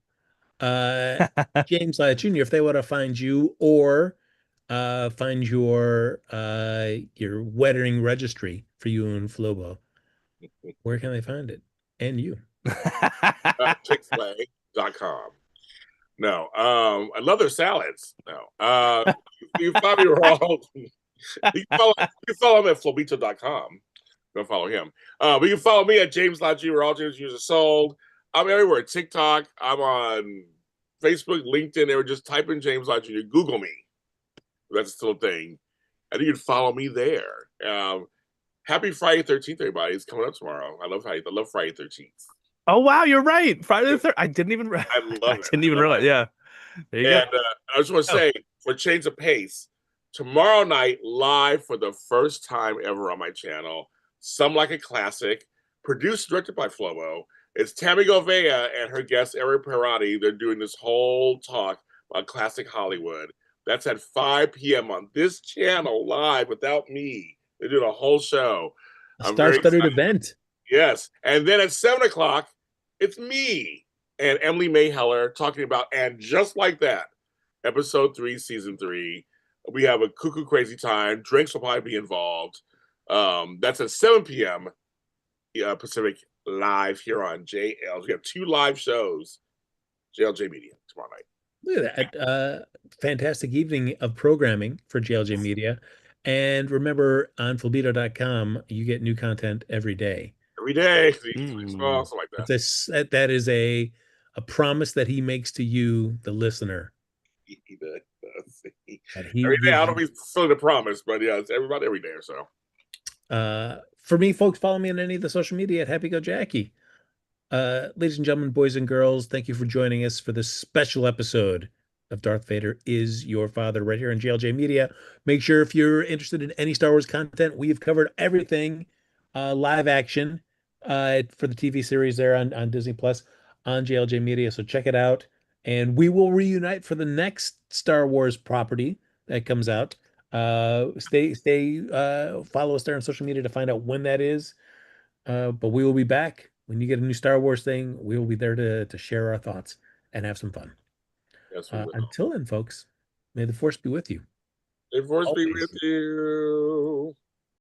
James Lott Jr., if they want to find you or find your wedding registry for you and Flobo, where can they find it? And you? Chick-fil-A.com. No, I love their salads. No, you can find me all. You can follow him at flobito.com. Go follow him. But you can follow me at James Lott Jr. All James Jr. Sold. I'm everywhere. TikTok. I'm on Facebook, LinkedIn. They were just type in James Lott Jr. Google me. That's still a thing. And you can follow me there. Happy Friday 13th, everybody. It's coming up tomorrow. I love Friday 13th. Oh wow, you're right. Friday the 3rd. I didn't even realize. Yeah. There you go. I just want to say, for change of pace, tomorrow night, live for the first time ever on my channel, Some Like a Classic, produced, directed by Flobo. It's Tammy Govea and her guest, Eric Perrotti. They're doing this whole talk about classic Hollywood. That's at 5 p.m. on this channel, live, without me. They're doing a whole show. A star-studded event. Yes. And then at 7 o'clock, it's me and Emily May Heller talking about And Just Like That, episode 3, season 3. We have a cuckoo crazy time. Drinks will probably be involved. That's at 7 p.m. Pacific, live here on JL. We have 2 live shows, JLJ Media, tomorrow night. Look at that. Fantastic evening of programming for JLJ Media. And remember, on Flabito.com, you get new content every day. Every day. Mm. Also like that. That is a promise that he makes to you, the listener, that he Every day. I gives don't know you. if he's fulfilling the promise, but yeah, it's everybody every day or so. For me, folks, follow me on any of the social media at Happy Go Jackie. Ladies and gentlemen, boys and girls, thank you for joining us for this special episode of Darth Vader is Your Father right here on JLJ Media. Make sure if you're interested in any Star Wars content, we have covered everything live action for the TV series there on Disney Plus on JLJ Media. So check it out. And we will reunite for the next Star Wars property that comes out. Follow us there on social media to find out when that is. But we will be back when you get a new Star Wars thing. We will be there to share our thoughts and have some fun. Yes, we will. Until then, folks, may the force be with you May the force be with always. you.